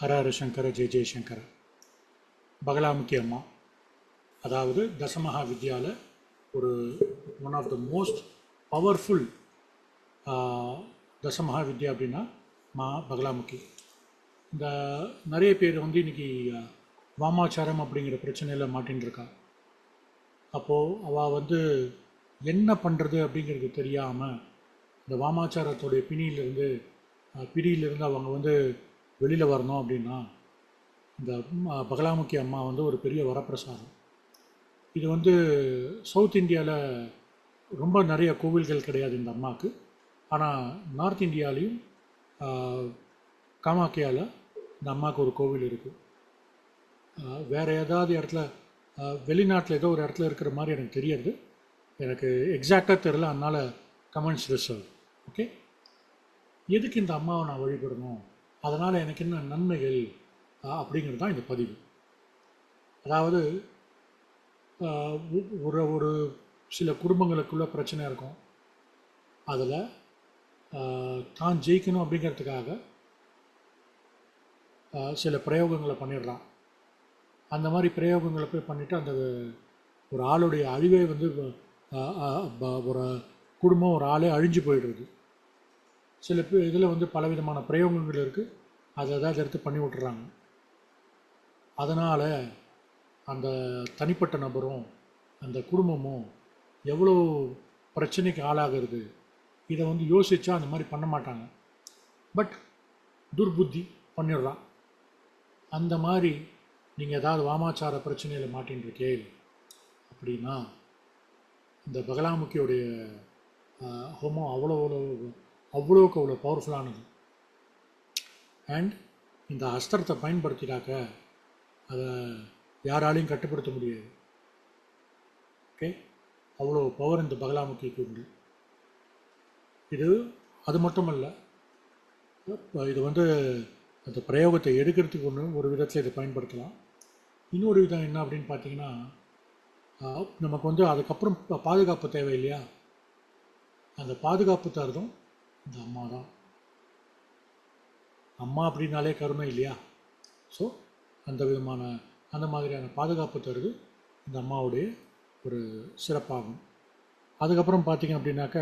ஹர ஹர சங்கர ஜெய ஜெயசங்கர. பகலாமுகி அம்மா, அதாவது தசமகா வித்யாவில் ஒரு one of the most powerful Dasamaha Vidya அப்படின்னா பகலாமுகி. இந்த நிறைய பேர் வந்து இன்றைக்கி வாமாச்சாரம் அப்படிங்கிற பிரச்சனையில் மாட்டின்னு இருக்கா. அப்போது அவள் வந்து என்ன பண்ணுறது அப்படிங்கிறது தெரியாமல் இந்த வாமாச்சாரத்துடைய பிடியிலிருந்து அவங்க வந்து வெளியில் வரணும் அப்படின்னா இந்த பகலாமுகி அம்மா வந்து ஒரு பெரிய வரப்பிரசாதம். இது வந்து சவுத் இந்தியாவில் ரொம்ப நிறைய கோவில்கள் கிடையாது இந்த அம்மாவுக்கு. ஆனால் நார்த் இந்தியாவிலையும் காமாக்கியாவில் இந்த அம்மாவுக்கு ஒரு கோவில் இருக்குது. வேறு ஏதாவது இடத்துல வெளிநாட்டில் ஏதோ ஒரு இடத்துல இருக்கிற மாதிரி எனக்கு தெரியாது, எனக்கு எக்ஸாக்டாக தெரில, அதனால் கமெண்ட்ஸ் ரிசர்வ். ஓகே, எதுக்கு இந்த அம்மாவை நான் வழிபடணும், அதனால் எனக்கு என்ன நன்மைகள் அப்படிங்கிறது தான் இந்த பதிவு. அதாவது ஒரு சில குடும்பங்களுக்குள்ள பிரச்சனை இருக்கும். அதில் தான் ஜெயிக்கணும் அப்படிங்கிறதுக்காக சில பிரயோகங்களை பண்ணிடுறான். அந்த மாதிரி பிரயோகங்களை போய் பண்ணிவிட்டு அந்த ஒரு ஆளுடைய அழிவே வந்து ஒரு குடும்பம், ஒரு ஆளே அழிஞ்சு போயிடுறது. சில பேர் இதில் வந்து பலவிதமான பிரயோகங்கள் இருக்குது, அதை ஏதாவது எடுத்து பண்ணி விட்டுறாங்க. அதனால் அந்த தனிப்பட்ட நபரும் அந்த குடும்பமும் எவ்வளோ பிரச்சனைக்கு ஆளாகிறது. இதை வந்து யோசித்தா அந்த மாதிரி பண்ண மாட்டாங்க, பட் துர்புத்தி பண்ணிடுறான். அந்த மாதிரி நீங்கள் ஏதாவது வாமாச்சார பிரச்சனையில் மாட்டின்னு இருக்கேன் அப்படின்னா இந்த பகலாமுகியோடைய ஹோமம் அவ்வளோக்கு அவ்வளோ பவர்ஃபுல்லானது. அண்ட் இந்த அஸ்திரத்தை பயன்படுத்தினாக்க அதை யாராலையும் கட்டுப்படுத்த முடியாது. ஓகே, அவ்வளோ பவர் இந்த பகலாமுகிக்கு உண்டு. இது அது மட்டும் இல்லை, இது வந்து அந்த பிரயோகத்தை எடுக்கிறதுக்கு ஒரு விதத்தில் இதை பயன்படுத்தலாம். இன்னொரு விதம் என்ன அப்படின்னு பார்த்தீங்கன்னா, நமக்கு வந்து அதுக்கப்புறம் பாதுகாப்பு தேவை இல்லையா, அந்த பாதுகாப்பு தருதும் இந்த அம்மா தான். அம்மா அப்படின்னாலே கருணை இல்லையா. ஸோ அந்த மாதிரியான பாதுகாப்பு தருது இந்த அம்மாவுடைய ஒரு சிறப்பாகும். அதுக்கப்புறம் பார்த்திங்க அப்படின்னாக்க,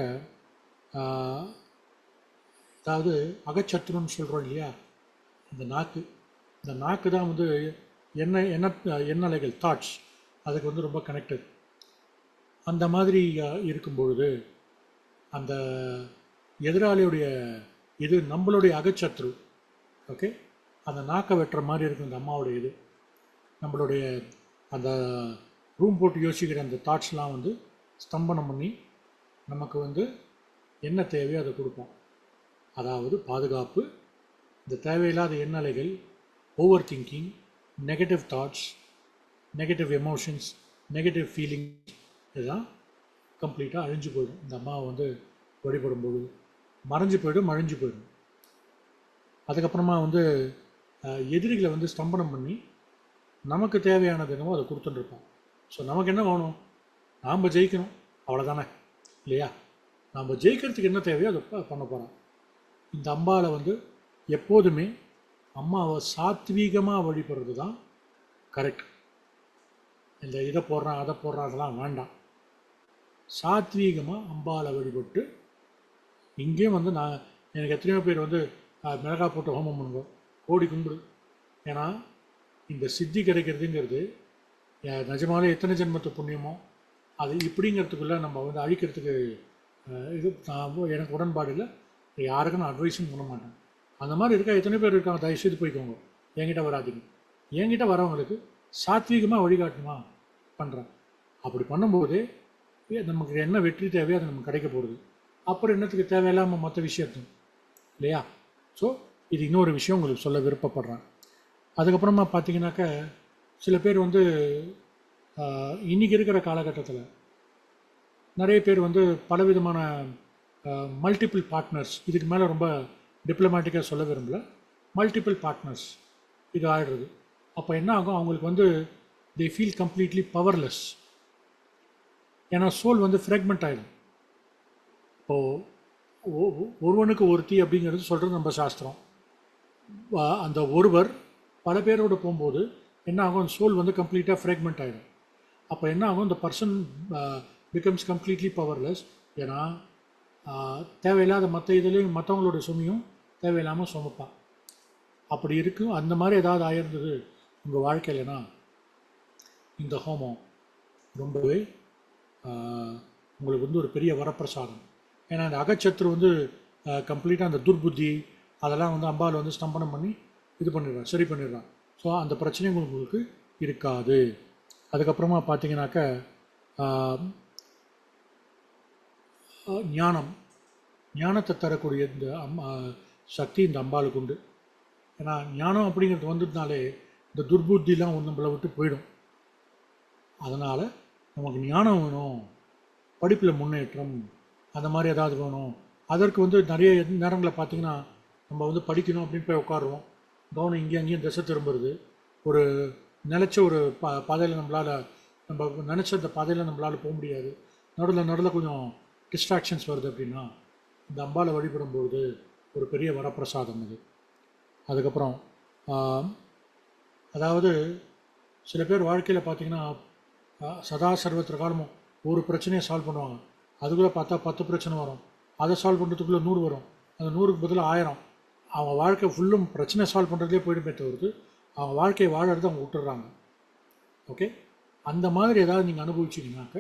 அதாவது அகச்சத்துருன்னு சொல்கிறோம் இல்லையா, இந்த நாக்கு தான் வந்து எண்ணலைகள், தாட்ஸ், அதுக்கு வந்து ரொம்ப கனெக்டட். அந்த மாதிரி இருக்கும்பொழுது அந்த எதிராளியுடைய இது நம்மளுடைய அகச்சத்ரு. ஓகே, அந்த நாக்கை வெட்டுற மாதிரி இருக்கும் இந்த அம்மாவுடைய இது. நம்மளுடைய அந்த ரூம் போட்டு யோசிக்கிற அந்த தாட்ஸ்லாம் வந்து ஸ்தம்பனம் பண்ணி நமக்கு வந்து என்ன தேவையோ அதை கொடுப்போம். அதாவது பாதுகாப்பு, இந்த தேவையில்லாத எண்ணலைகள், over thinking, negative thoughts, negative emotions, negative feelings, இதுதான் கம்ப்ளீட்டாக அழிஞ்சு போயிடும். இந்த அம்மாவை வந்து வழிபடும்போது மறைஞ்சு போயிடும். அதுக்கப்புறமா வந்து எதிரிகளை வந்து ஸ்தம்பனம் பண்ணி நமக்கு தேவையானது என்னவோ அதை கொடுத்துட்டுருப்போம். ஸோ நமக்கு என்ன வேணும், நாம் ஜெயிக்கணும், அவ்வளோதானே இல்லையா. நாம் ஜெயிக்கிறதுக்கு என்ன தேவையோ அதை பண்ண போகிறோம். இந்த அம்பாவில் வந்து எப்போதுமே அம்மாவை சாத்வீகமாக வழிபடுறது தான் கரெக்ட். இந்த இதை போடுறான் அதை போடுறான் அதெல்லாம் வேண்டாம். சாத்வீகமாக அம்பாவை வழிபட்டு, இங்கேயும் வந்து எனக்கு எத்தனையோ பேர் வந்து மிளகாய் போட்டு ஹோமம் பண்ணுவோம், கோடி கும்பிடு. ஏன்னா இந்த சித்தி கிடைக்கிறதுங்கிறது நிஜமாலே எத்தனை ஜென்மத்து புண்ணியமோ அது இப்படிங்கிறதுக்குள்ளே நம்ம வந்து அழிக்கிறதுக்கு இது எனக்கு உடன்பாடு இல்லை. யாருக்கும் நான் அட்வைஸும் பண்ண மாட்டேன். அந்த மாதிரி இருக்கா எத்தனை பேர் இருக்காங்க, தயவுசெய்து போய்க்கோங்க, என்கிட்ட வராதிங்க. என்கிட்ட வரவங்களுக்கு சாத்வீகமாக வழிகாட்டுமா பண்ணுறேன். அப்படி பண்ணும்போது நமக்கு என்ன வெற்றி தேவையோ அது நமக்கு கிடைக்க போகிறது. அப்புறம் என்னத்துக்கு தேவையில்லாமல் மற்ற விஷயத்தும் இல்லையா. ஸோ இது இன்னொரு விஷயம் உங்களுக்கு சொல்ல விருப்பப்படுறேன். அதுக்கப்புறமா பார்த்தீங்கன்னாக்க, சில பேர் வந்து இன்றைக்கி இருக்கிற காலகட்டத்தில் நிறைய பேர் வந்து பலவிதமான மல்டிபிள் பார்ட்னர்ஸ், இதுக்கு மேலே ரொம்ப டிப்ளமேட்டிக்காக சொல்ல விரும்பல, மல்டிபிள் பார்ட்னர்ஸ் இது ஆகிடுறது. அப்போ என்ன ஆகும், அவங்களுக்கு வந்து தே ஃபீல் கம்ப்ளீட்லி பவர்லெஸ். ஏன்னா சோல் வந்து ஃப்ராக்மெண்ட் ஆகிடும். இப்போது ஒருவனுக்கு ஒருத்தி அப்படிங்கிறது சொல்கிறது நம்ம சாஸ்திரம். அந்த ஒருவர் பல பேரோடு போகும்போது என்ன ஆகும், சோல் வந்து கம்ப்ளீட்டாக ஃப்ராக்மெண்ட் ஆகிடும். அப்போ என்ன ஆகும், இந்த பர்சன் பிகம்ஸ் கம்ப்ளீட்லி பவர்லெஸ். ஏன்னா தேவையில்லாத மற்ற இதுலேயும் மற்றவங்களோட சுமையும் தேவையில்லாமல் சுமப்பான். அப்படி இருக்கும். அந்த மாதிரி ஏதாவது ஆயிருந்தது உங்கள் வாழ்க்கையிலனா இந்த ஹோமம் ரொம்பவே உங்களுக்கு வந்து ஒரு பெரிய வரப்பிரசாதம். ஏன்னா இந்த அகச்சத்ரு வந்து கம்ப்ளீட்டாக அந்த துர்புத்தி அதெல்லாம் வந்து அம்பாள் வந்து ஸ்தம்பனம் பண்ணி இது பண்ணிடுறான், சரி பண்ணிடுறான். ஸோ அந்த பிரச்சனை உங்களுக்கு இருக்காது. அதுக்கப்புறமா பார்த்தீங்கன்னாக்க ஞானத்தை தரக்கூடிய இந்த சக்தி இந்த அம்பாளுக்கு உண்டு. ஏன்னா ஞானம் அப்படிங்கிறது வந்துட்டுனாலே இந்த துர்புத்திலாம் நம்மளை விட்டு போயிடும். அதனால் நமக்கு ஞானம் வேணும், படிப்பில் முன்னேற்றம் அந்த மாதிரி ஏதாவது வேணும். அதற்கு வந்து நிறைய நேரங்களில் பார்த்திங்கன்னா நம்ம வந்து படிக்கணும் அப்படின்னு போய் உட்காருவோம். கவனம் இங்கேயும் அங்கேயும் திசை திரும்புறது. ஒரு நினச்ச ஒரு பாதையில் நம்ம நினச்ச அந்த பாதையில் நம்மளால் போக முடியாது. நடுவில் கொஞ்சம் டிஸ்ட்ராக்ஷன்ஸ் வருது. அப்படின்னா இந்த அம்பாவை வழிபடும்போது ஒரு பெரிய வரப்பிரசாதம் அது. அதுக்கப்புறம் அதாவது சில பேர் வாழ்க்கையில் பார்த்திங்கன்னா சதா சர்வத்திர காலமும் ஒரு பிரச்சனையை சால்வ் பண்ணுவாங்க. அதுக்குள்ளே பார்த்தா 10 பிரச்சனை வரும். அதை சால்வ் பண்ணுறதுக்குள்ளே 100 வரும். அந்த 100க்கு பதிலாக 1000. அவங்க வாழ்க்கை ஃபுல்லும் பிரச்சனை சால்வ் பண்ணுறதுலே போயிடுமே தவிர்த்து அவங்க வாழ்க்கையை வாழறது அவங்க விட்டுடுறாங்க. ஓகே, அந்த மாதிரி ஏதாவது நீங்கள் அனுபவிச்சிங்கனாக்க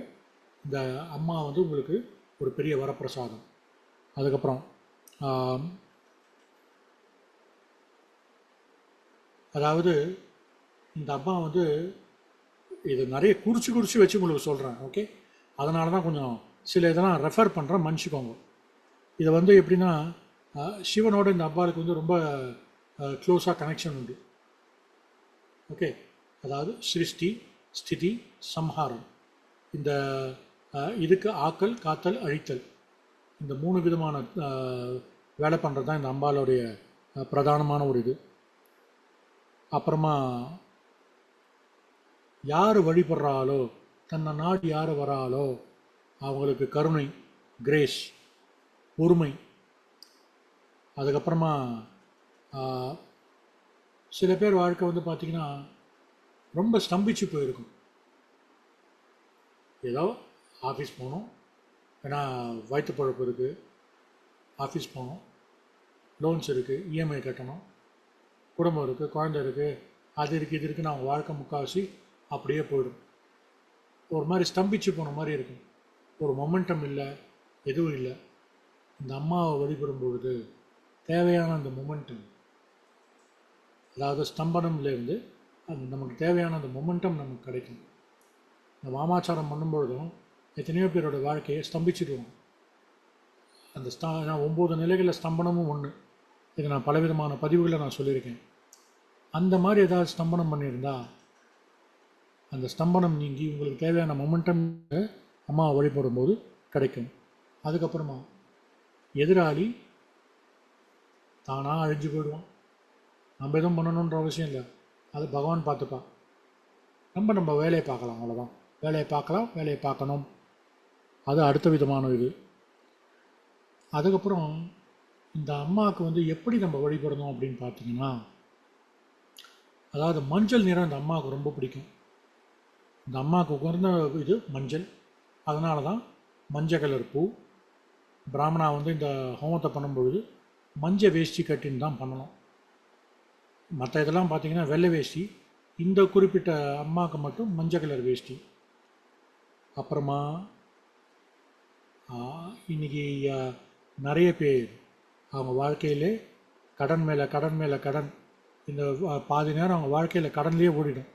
இந்த அம்மா வந்து உங்களுக்கு ஒரு பெரிய வரப்பிரசாதம். அதுக்கப்புறம் அதாவது இந்த அம்மா வந்து இது நிறைய குறித்து வச்சு உங்களுக்கு சொல்கிறேன். ஓகே, அதனால தான் கொஞ்சம் சில இதெல்லாம் ரெஃபர் பண்ணுறேன், மன்னிச்சிக்கோங்க. இதை வந்து எப்படின்னா சிவனோட இந்த அம்பாளுக்கு வந்து ரொம்ப க்ளோஸாக கனெக்ஷன் உண்டு. ஓகே, அதாவது சிருஷ்டி ஸ்திதி சம்ஹாரம், இந்த இதுக்கு ஆக்கல் காத்தல் அழித்தல், இந்த 3 விதமான வேலை பண்ணுறது தான் இந்த அம்பாளுடைய பிரதானமான ஒரு இது. அப்புறமா யார் வழிபடுறாளோ, தன்னை நாடி யார் வராளோ அவங்களுக்கு கருணை, கிரேஸ், பொறுமை. அதுக்கப்புறமா சில பேர் வாழ்க்கை வந்து பார்த்திங்கன்னா ரொம்ப ஸ்தம்பிச்சு போயிருக்கும். ஏதோ ஆஃபீஸ் போகணும், ஏன்னா வயிற்று பழப்பு இருக்குது, ஆஃபீஸ் போகணும், லோன்ஸ் இருக்குது, இஎம்ஐ கட்டணும், குடும்பம் இருக்குது, குழந்தை இருக்குது, அது இருக்குது இது இருக்குன்னு அவங்க வாழ்க்கை முக்கால்வாசி அப்படியே போயிடும். ஒரு மாதிரி ஸ்தம்பிச்சு போன மாதிரி இருக்கும். ஒரு மொமெண்டம் இல்லை, எதுவும் இல்லை. இந்த அம்மாவை வழிபடும் பொழுது தேவையான அந்த மொமெண்டம், அதாவது ஸ்தம்பனம்லேருந்து அது நமக்கு தேவையான அந்த மொமெண்டம் நமக்கு கிடைக்கும். இந்த வாமாச்சாரம் பண்ணும்பொழுதும் எத்தனையோ பேரோட வாழ்க்கையை ஸ்தம்பிச்சிடுவோம். அந்த 9 நிலைகளில் ஸ்தம்பனமும் ஒன்று. இது நான் பலவிதமான பதிவுகளை நான் சொல்லியிருக்கேன். அந்த மாதிரி ஏதாவது ஸ்தம்பனம் பண்ணியிருந்தா அந்த ஸ்தம்பனம் நீங்கி உங்களுக்கு தேவையான மொமெண்டம் அம்மாவை வழிபடும் போது கிடைக்கும். அதுக்கப்புறமா எதிராளி தானாக அழிஞ்சு போயிடுவான். நம்ம எதுவும் பண்ணணுன்ற அவசியம் இல்லை, அது பகவான் பார்த்துப்பா. நம்ம வேலையை பார்க்கலாம், அவ்வளோதான். வேலையை பார்க்கலாம், வேலையை பார்க்கணும், அது அடுத்த விதமான இது. அதுக்கப்புறம் இந்த அம்மாவுக்கு வந்து எப்படி நம்ம வழிபடணும் அப்படின்னு பார்த்தீங்கன்னா, அதாவது மஞ்சள் நிறம் இந்த அம்மாவுக்கு ரொம்ப பிடிக்கும். இந்த அம்மாவுக்கு உகர்ந்த இது மஞ்சள். அதனால தான் மஞ்சள் கலர் பூ. பிராமணா வந்து இந்த ஹோமத்தை பண்ணும்பொழுது மஞ்சள் வேஷ்டி கட்டின்னு தான் பண்ணணும். மற்ற இதெல்லாம் பார்த்திங்கன்னா வெள்ளை வேஷ்டி, இந்த குறிப்பிட்ட அம்மாவுக்கு மட்டும் மஞ்சள் கலர் வேஷ்டி. அப்புறமா இன்றைக்கி நிறைய பேர் அவங்க வாழ்க்கையிலே கடன் மேலே கடன், இந்த பாதி நேரம் அவங்க வாழ்க்கையில் கடன்லேயே ஓடிடும்.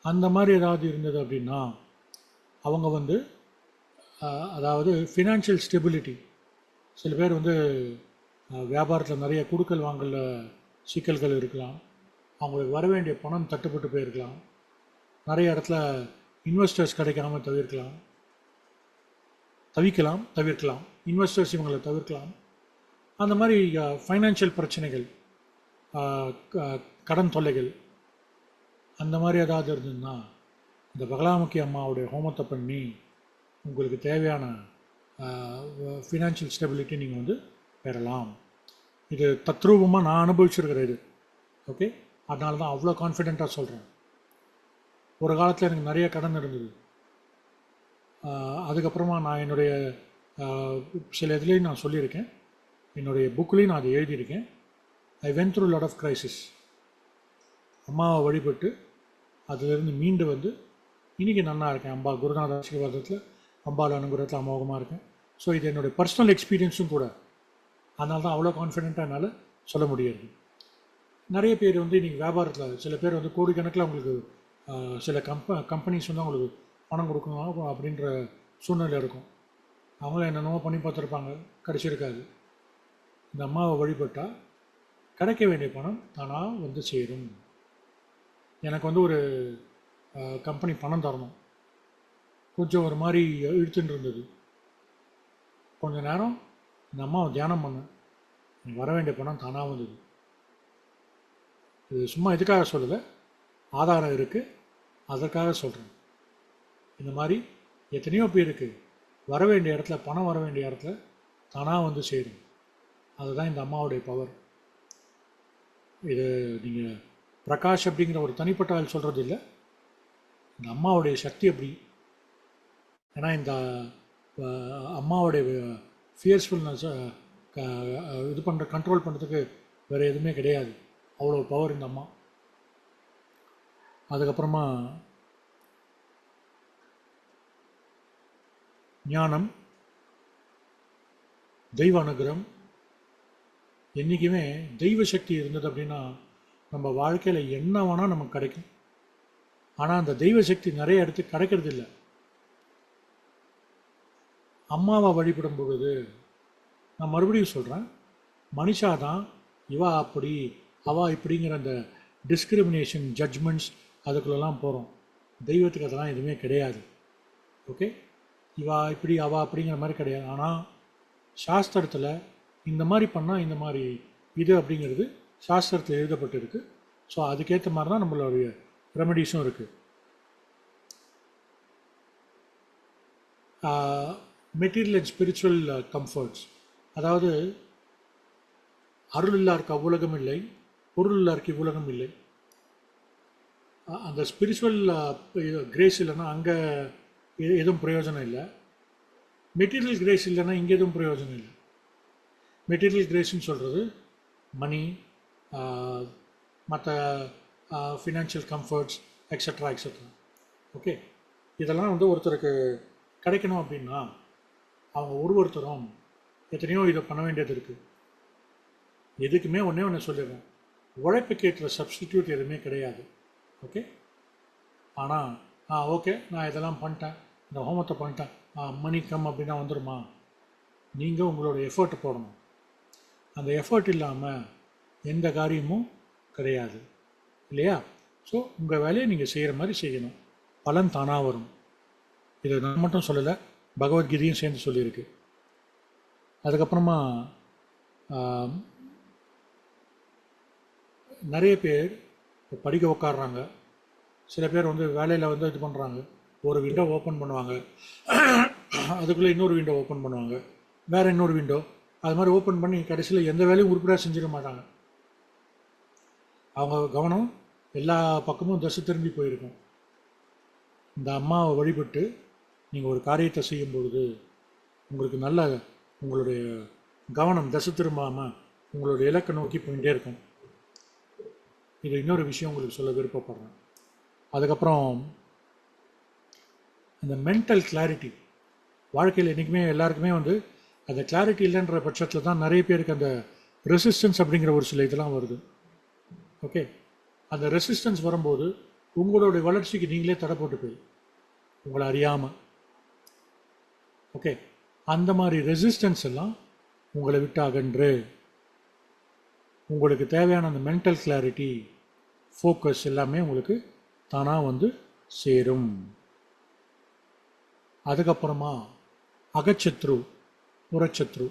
அந்த மாதிரி ஏதாவது இருந்தது அப்படின்னா அவங்க வந்து அதாவது ஃபினான்ஷியல் ஸ்டெபிலிட்டி, சில பேர் வந்து வியாபாரத்தில் நிறைய கொடுக்கல் வாங்கல சிக்கல்கள் இருக்கலாம், அவங்களுக்கு வர வேண்டிய பணம் தட்டுப்பட்டு போயிருக்கலாம், நிறைய இடத்துல இன்வெஸ்டர்ஸ் கிடைக்காம தவிர்க்கலாம், இன்வெஸ்டர்ஸ் இவங்களை தவிர்க்கலாம். அந்த மாதிரி ஃபைனான்ஷியல் பிரச்சனைகள், கடன் தொல்லைகள், அந்த மாதிரி ஏதாவது இருந்ததுன்னா இந்த பகலாமுக்கி அம்மாவுடைய ஹோமத்தை பண்ணி உங்களுக்கு தேவையான ஃபினான்ஷியல் ஸ்டெபிலிட்டி நீங்கள் வந்து பெறலாம். இது தத்ரூபமாக நான் அனுபவிச்சிருக்கிற இது. ஓகே, அதனால தான் அவ்வளோ கான்ஃபிடெண்ட்டாக சொல்கிறேன். ஒரு காலத்தில் எனக்கு நிறைய கடன் இருந்தது. அதுக்கப்புறமா நான் என்னுடைய சில இதுலேயும் நான் சொல்லியிருக்கேன், என்னுடைய புக்லேயும் நான் அதை எழுதியிருக்கேன். I went through lot of crisis. அம்மாவை வழிபட்டு அதிலிருந்து மீண்டு வந்து இன்றைக்கி நல்லா இருக்கேன். அம்பா குருநாத ஆசீர்வாதத்தில், அம்பாள் அனுகிரகத்தில் அமோகமாக இருக்கேன். ஸோ இது என்னுடைய பர்சனல் எக்ஸ்பீரியன்ஸும் கூட. அதனால தான் அவ்வளோ கான்ஃபிடெண்ட்டாக என்னால் சொல்ல முடியாது. நிறைய பேர் வந்து இன்றைக்கி வியாபாரத்தில் சில பேர் வந்து கோடிக்கணக்கில் அவங்களுக்கு சில கம்பெனிஸ் வந்து அவங்களுக்கு பணம் கொடுக்கணும் அப்படின்ற சூழ்நிலை இருக்கும். அவங்களும் என்னென்னமோ பண்ணி பார்த்துருப்பாங்க, கிடைச்சிருக்காது. இந்த அம்மாவை வழிபட்டால் கிடைக்க வேண்டிய பணம் தானாக வந்து சேரும். எனக்கு வந்து ஒரு கம்பெனி பணம் தரணும், கொஞ்சம் ஒரு மாதிரி இழுத்துன்னு இருந்தது. கொஞ்சம் நேரம் இந்த அம்மாவை தியானம் பண்ணேன், எனக்கு வர வேண்டிய பணம் தானாக வந்தது. இது சும்மா எதுக்காக சொல்லலை, ஆதாரம் இருக்குது, அதற்காக சொல்கிறேன். இந்த மாதிரி எத்தனையோ பேருக்கு வர வேண்டிய இடத்துல, பணம் வர வேண்டிய இடத்துல தானாக வந்து சேரும். அதுதான் இந்த அம்மாவுடைய பவர். இது நீங்கள் பிரகாஷ் அப்படிங்கிற ஒரு தனிப்பட்ட ஆள் சொல்கிறது இல்லை, இந்த அம்மாவுடைய சக்தி அப்படி. ஏன்னா இந்த அம்மாவுடைய ஃபியர்ஸ்ஃபுல்னஸை இது பண்ணுற, கண்ட்ரோல் பண்ணுறதுக்கு வேறு எதுவுமே கிடையாது. அவ்வளோ பவர் இந்த அம்மா. அதுக்கப்புறமா ஞானம், தெய்வ அனுகிரகம். என்றைக்குமே தெய்வ சக்தி இருந்தது அப்படின்னா நம்ம வாழ்க்கையில் என்ன வேணால் நமக்கு கிடைக்கும். ஆனால் அந்த தெய்வ சக்தி நிறைய இடத்துக்கு கிடைக்கிறது இல்லை. அம்மாவை வழிபடும் பொழுது, நான் மறுபடியும் சொல்கிறேன், மனுஷா தான் இவா அப்படி அவா இப்படிங்கிற அந்த டிஸ்கிரிமினேஷன், ஜட்ஜ்மெண்ட்ஸ் அதுக்குள்ளெல்லாம் போகிறோம். தெய்வத்துக்கு அதெல்லாம் எதுவுமே கிடையாது. ஓகே, இவா இப்படி அவா அப்படிங்கிற மாதிரி கிடையாது. ஆனால் சாஸ்திரத்தில் இந்த மாதிரி பண்ணால் இந்த மாதிரி இது அப்படிங்கிறது சாஸ்திரத்தில் எழுதப்பட்டிருக்கு. ஸோ அதுக்கேற்ற மாதிரி தான் நம்மளுடைய ரெமடிஸும் இருக்குது. மெட்டீரியல் அண்ட் ஸ்பிரிச்சுவல் கம்ஃபர்ட்ஸ், அதாவது அருள் இல்லாருக்கு அவ்வுலகம் இல்லை, பொருள் இல்லாருக்கு இவ்வுலகம் இல்லை. அந்த ஸ்பிரிச்சுவல் கிரேஸ் இல்லைன்னா அங்கே எதுவும் பிரயோஜனம் இல்லை. மெட்டீரியல் கிரேஸ் இல்லைன்னா இங்கே எதுவும் பிரயோஜனம் இல்லை. மெட்டீரியல் கிரேஸ்ன்னு சொல்கிறது மணி, மற்ற financial comforts extra extra. Okay, இதெல்லாம் வந்து ஒருத்தருக்கு கிடைக்கணும் அப்படின்னா அவங்க ஒருத்தரும் எத்தனையோ இதை பண்ண வேண்டியது இருக்குது. எதுக்குமே ஒன்று சொல்லிடுறேன், உழைப்புக்கேற்ற சப்ஸ்டிடியூட் எதுவுமே கிடையாது. ஓகே, ஆனால் ஓகே நான் இதெல்லாம் பண்ணிட்டேன், இந்த ஹோமத்தை பண்ணிட்டேன், மணி கம் அப்படின்னா வந்துடுமா? நீங்கள் உங்களோட எஃபர்ட் போடணும். அந்த எஃபர்ட் இல்லாமல் எந்த காரியமும் கிடையாது, இல்லையா? ஸோ உங்கள் வேலையை நீங்கள் செய்கிற மாதிரி செய்யணும், பலன் தானாக வரும். இதை நான் மட்டும் சொல்லலை, பகவத்கீதையும் சேர்ந்து சொல்லியிருக்கு. அதுக்கப்புறமா நிறைய பேர் படிக்க உட்காடுறாங்க. சில பேர் வந்து வேலையில் வந்து இது பண்ணுறாங்க, ஒரு விண்டோ ஓப்பன் பண்ணுவாங்க, அதுக்குள்ளே இன்னொரு விண்டோ ஓப்பன் பண்ணுவாங்க, வேறு இன்னொரு விண்டோ, அது மாதிரி ஓப்பன் பண்ணி கடைசியில் எந்த வேலையும் உருப்படியாக செஞ்சிட மாட்டாங்க. அவங்க கவனம் எல்லா பக்கமும் திசை திரும்பி போயிருக்கும். இந்த அம்மாவை வழிபட்டு நீங்கள் ஒரு காரியத்தை செய்யும் பொழுது உங்களுக்கு நல்ல, உங்களுடைய கவனம் திசை திரும்பாமல் உங்களுடைய இலக்கை நோக்கி போயிட்டே இருக்கும். இது இன்னொரு விஷயம் உங்களுக்கு சொல்ல விருப்பப்படுறேன். அதுக்கப்புறம் இந்த மென்டல் கிளாரிட்டி, வாழ்க்கையில் என்றைக்குமே எல்லாருக்குமே வந்து அந்த கிளாரிட்டி இல்லைன்ற பட்சத்தில் தான் நிறைய பேருக்கு அந்த ரெசிஸ்டன்ஸ் அப்படிங்கிற ஒரு சில இதெல்லாம் வருது. ஓகே, அந்த ரெசிஸ்டன்ஸ் வரும்போது உங்களுடைய வளர்ச்சிக்கு நீங்களே தடை போட்டு போய் உங்களை அறியாமல். ஓகே, அந்த மாதிரி ரெசிஸ்டன்ஸ் எல்லாம் உங்களை விட்டு அகன்று உங்களுக்கு தேவையான அந்த மென்டல் கிளாரிட்டி, ஃபோக்கஸ் எல்லாமே உங்களுக்கு தானாக வந்து சேரும். அதுக்கப்புறமா அகச்சத்ரு, புறச்சத்ரு.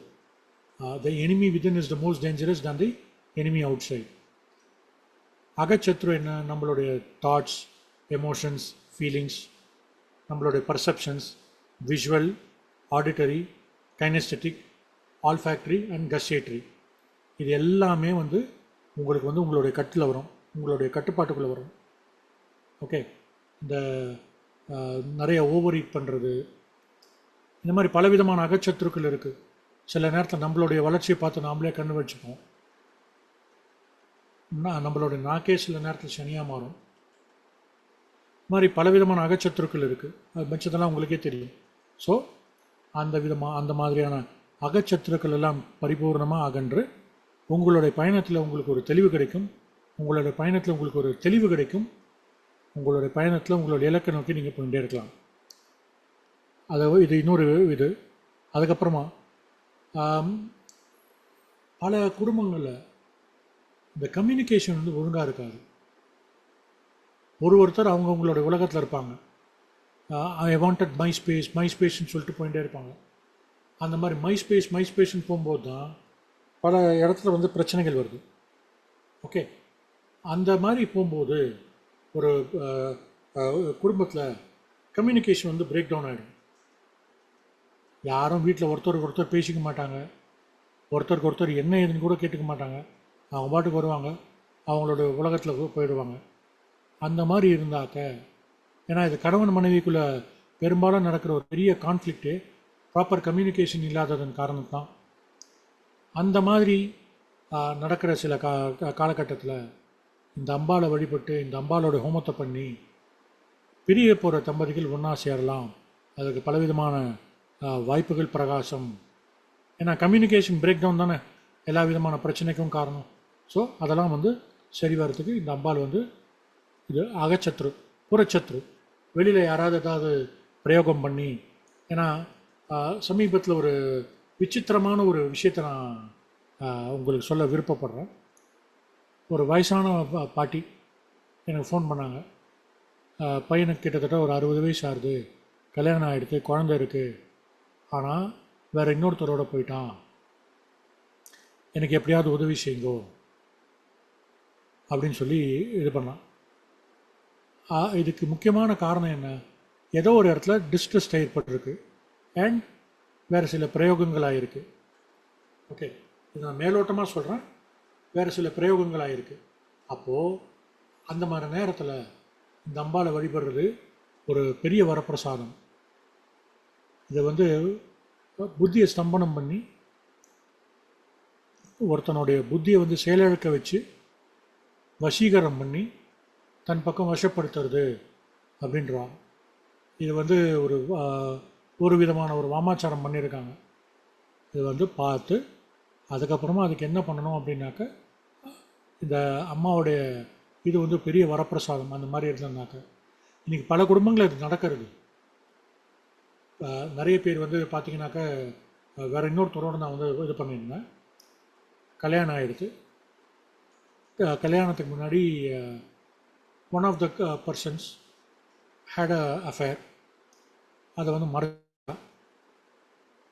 The enemy within is the most dangerous than the enemy outside. அகச்சத்ரு என்ன? நம்மளுடைய தாட்ஸ், எமோஷன்ஸ், ஃபீலிங்ஸ், நம்மளுடைய perceptions, visual, auditory, kinaesthetic, olfactory and gustatory. இது எல்லாமே வந்து உங்களுக்கு வந்து உங்களுடைய கட்டில் வரும், உங்களுடைய கட்டுப்பாட்டுக்குள்ளே வரும். ஓகே, இந்த நிறைய ஓவர் ஈட் பண்ணுறது, இந்த மாதிரி பலவிதமான அகச்சத்துருக்கள் இருக்குது. சில நேரத்தில் நம்மளுடைய வளர்ச்சியை பார்த்து நாமளே கண்ணு வச்சுப்போம். நம்மளுடைய நாக்கே சில நேரத்தில் சனியாக மாறும். இது மாதிரி பலவிதமான அகச்சத்துருக்கள் இருக்குது. அது மிச்சதெல்லாம் உங்களுக்கே தெரியும். ஸோ அந்த மாதிரியான அகச்சத்துருக்கள் எல்லாம் பரிபூர்ணமாக அகன்று உங்களுடைய பயணத்தில் உங்களுக்கு ஒரு தெளிவு கிடைக்கும். உங்களுடைய பயணத்தில் உங்களுக்கு ஒரு தெளிவு கிடைக்கும். உங்களுடைய பயணத்தில் உங்களுடைய இலக்கை நோக்கி நீங்கள் போயிட்டே இருக்கலாம். இது இன்னொரு இது. அதுக்கப்புறமா பல குடும்பங்களில் இந்த கம்யூனிகேஷன் வந்து ஒழுங்காக இருக்காது. ஒருத்தர் அவங்களுடைய உலகத்தில் இருப்பாங்க. ஐ வாண்டட் மை ஸ்பேஸ்ன்னு சொல்லிட்டு போயிட்டே இருப்பாங்க. அந்த மாதிரி மை ஸ்பேஸ்ன்னு போகும்போது தான் பல இடத்துல வந்து பிரச்சனைகள் வருது. ஓகே, அந்த மாதிரி போகும்போது ஒரு குடும்பத்தில் கம்யூனிகேஷன் வந்து பிரேக் டவுன் ஆகிடும். யாரும் வீட்டில் ஒருத்தருக்கு ஒருத்தர் பேசிக்க மாட்டாங்க. ஒருத்தருக்கு ஒருத்தர் என்ன ஏதுன்னு கூட கேட்டுக்க மாட்டாங்க. அவங்க பாட்டுக்கு வருவாங்க, அவங்களோட உலகத்தில் போயிடுவாங்க. அந்த மாதிரி இருந்தாக்க, ஏன்னா இது கணவன் மனைவிக்குள்ளே பெரும்பாலும் நடக்கிற ஒரு பெரிய கான்ஃப்ளிக்ட்டு ப்ராப்பர் கம்யூனிகேஷன் இல்லாததன் காரணம்தான். அந்த மாதிரி நடக்கிற சில காலகட்டத்தில் இந்த அம்பாவை வழிபட்டு இந்த அம்பாலோட ஹோமத்தை பண்ணி பிரிய போகிற தம்பதிகள் ஒன்றா சேரலாம். அதுக்கு பலவிதமான வாய்ப்புகள் பிரகாசம். ஏன்னா கம்யூனிகேஷன் பிரேக் டவுன் தானே எல்லா விதமான பிரச்சனைக்கும் காரணம். ஸோ அதெல்லாம் வந்து சரி வர்றதுக்கு இந்த அம்பாள் வந்து இது அகச்சத்ரு, புறச்சத்ரு. வெளியில் யாராவது ஏதாவது பிரயோகம் பண்ணி, ஏன்னா சமீபத்தில் ஒரு விசித்திரமான ஒரு விஷயத்தை நான் உங்களுக்கு சொல்ல விருப்பப்படுறேன். ஒரு வயசான பாட்டி எனக்கு ஃபோன் பண்ணாங்க. பையனுக்கு கிட்டத்தட்ட ஒரு 60 வயசு ஆகுது, கல்யாணம் ஆகிடுது, குழந்தை இருக்குது, ஆனால் வேறு இன்னொருத்தரோட போயிட்டான், எனக்கு எப்படியாவது உதவி செய்யுங்கோ அப்படின்னு சொல்லி இது பண்ணான். இதுக்கு முக்கியமான காரணம் என்ன? ஏதோ ஒரு இடத்துல டிஸ்ட்ரெஸ் ஏற்பட்டிருக்கு அண்ட் வேறு சில பிரயோகங்கள் ஆகிருக்கு. ஓகே, இது நான் மேலோட்டமாக சொல்கிறேன். வேறு சில பிரயோகங்கள் ஆகிருக்கு. அப்போது அந்த மாதிரி நேரத்தில் இந்த அம்பாவை வழிபடுறது ஒரு பெரிய வரப்பிரசாதம். இதை வந்து புத்தியை ஸ்தம்பனம் பண்ணி ஒருத்தனுடைய புத்தியை வந்து செயலிழக்க வச்சு வசீகரம் பண்ணி தன் பக்கம் வசப்படுத்துறது அப்படின்றான். இது வந்து ஒரு விதமான ஒரு வாமாச்சாரம் பண்ணியிருக்காங்க. இது வந்து பார்த்து அதுக்கப்புறமா அதுக்கு என்ன பண்ணணும் அப்படின்னாக்க, இந்த அம்மாவுடைய இது வந்து பெரிய வரப்பிரசாதம் அந்த மாதிரி இருந்ததுனாக்க இன்றைக்கி பல குடும்பங்கள் இது நடக்கிறது. நிறைய பேர் வந்து பார்த்திங்கனாக்கா வேறு இன்னொருத்தரோடு நான் வந்து இது பண்ணியிருந்தேன். கல்யாணம் ஆகிடுது. கல்யாணத்துக்கு முன்னாடி one of the persons had a affair. அதை வந்து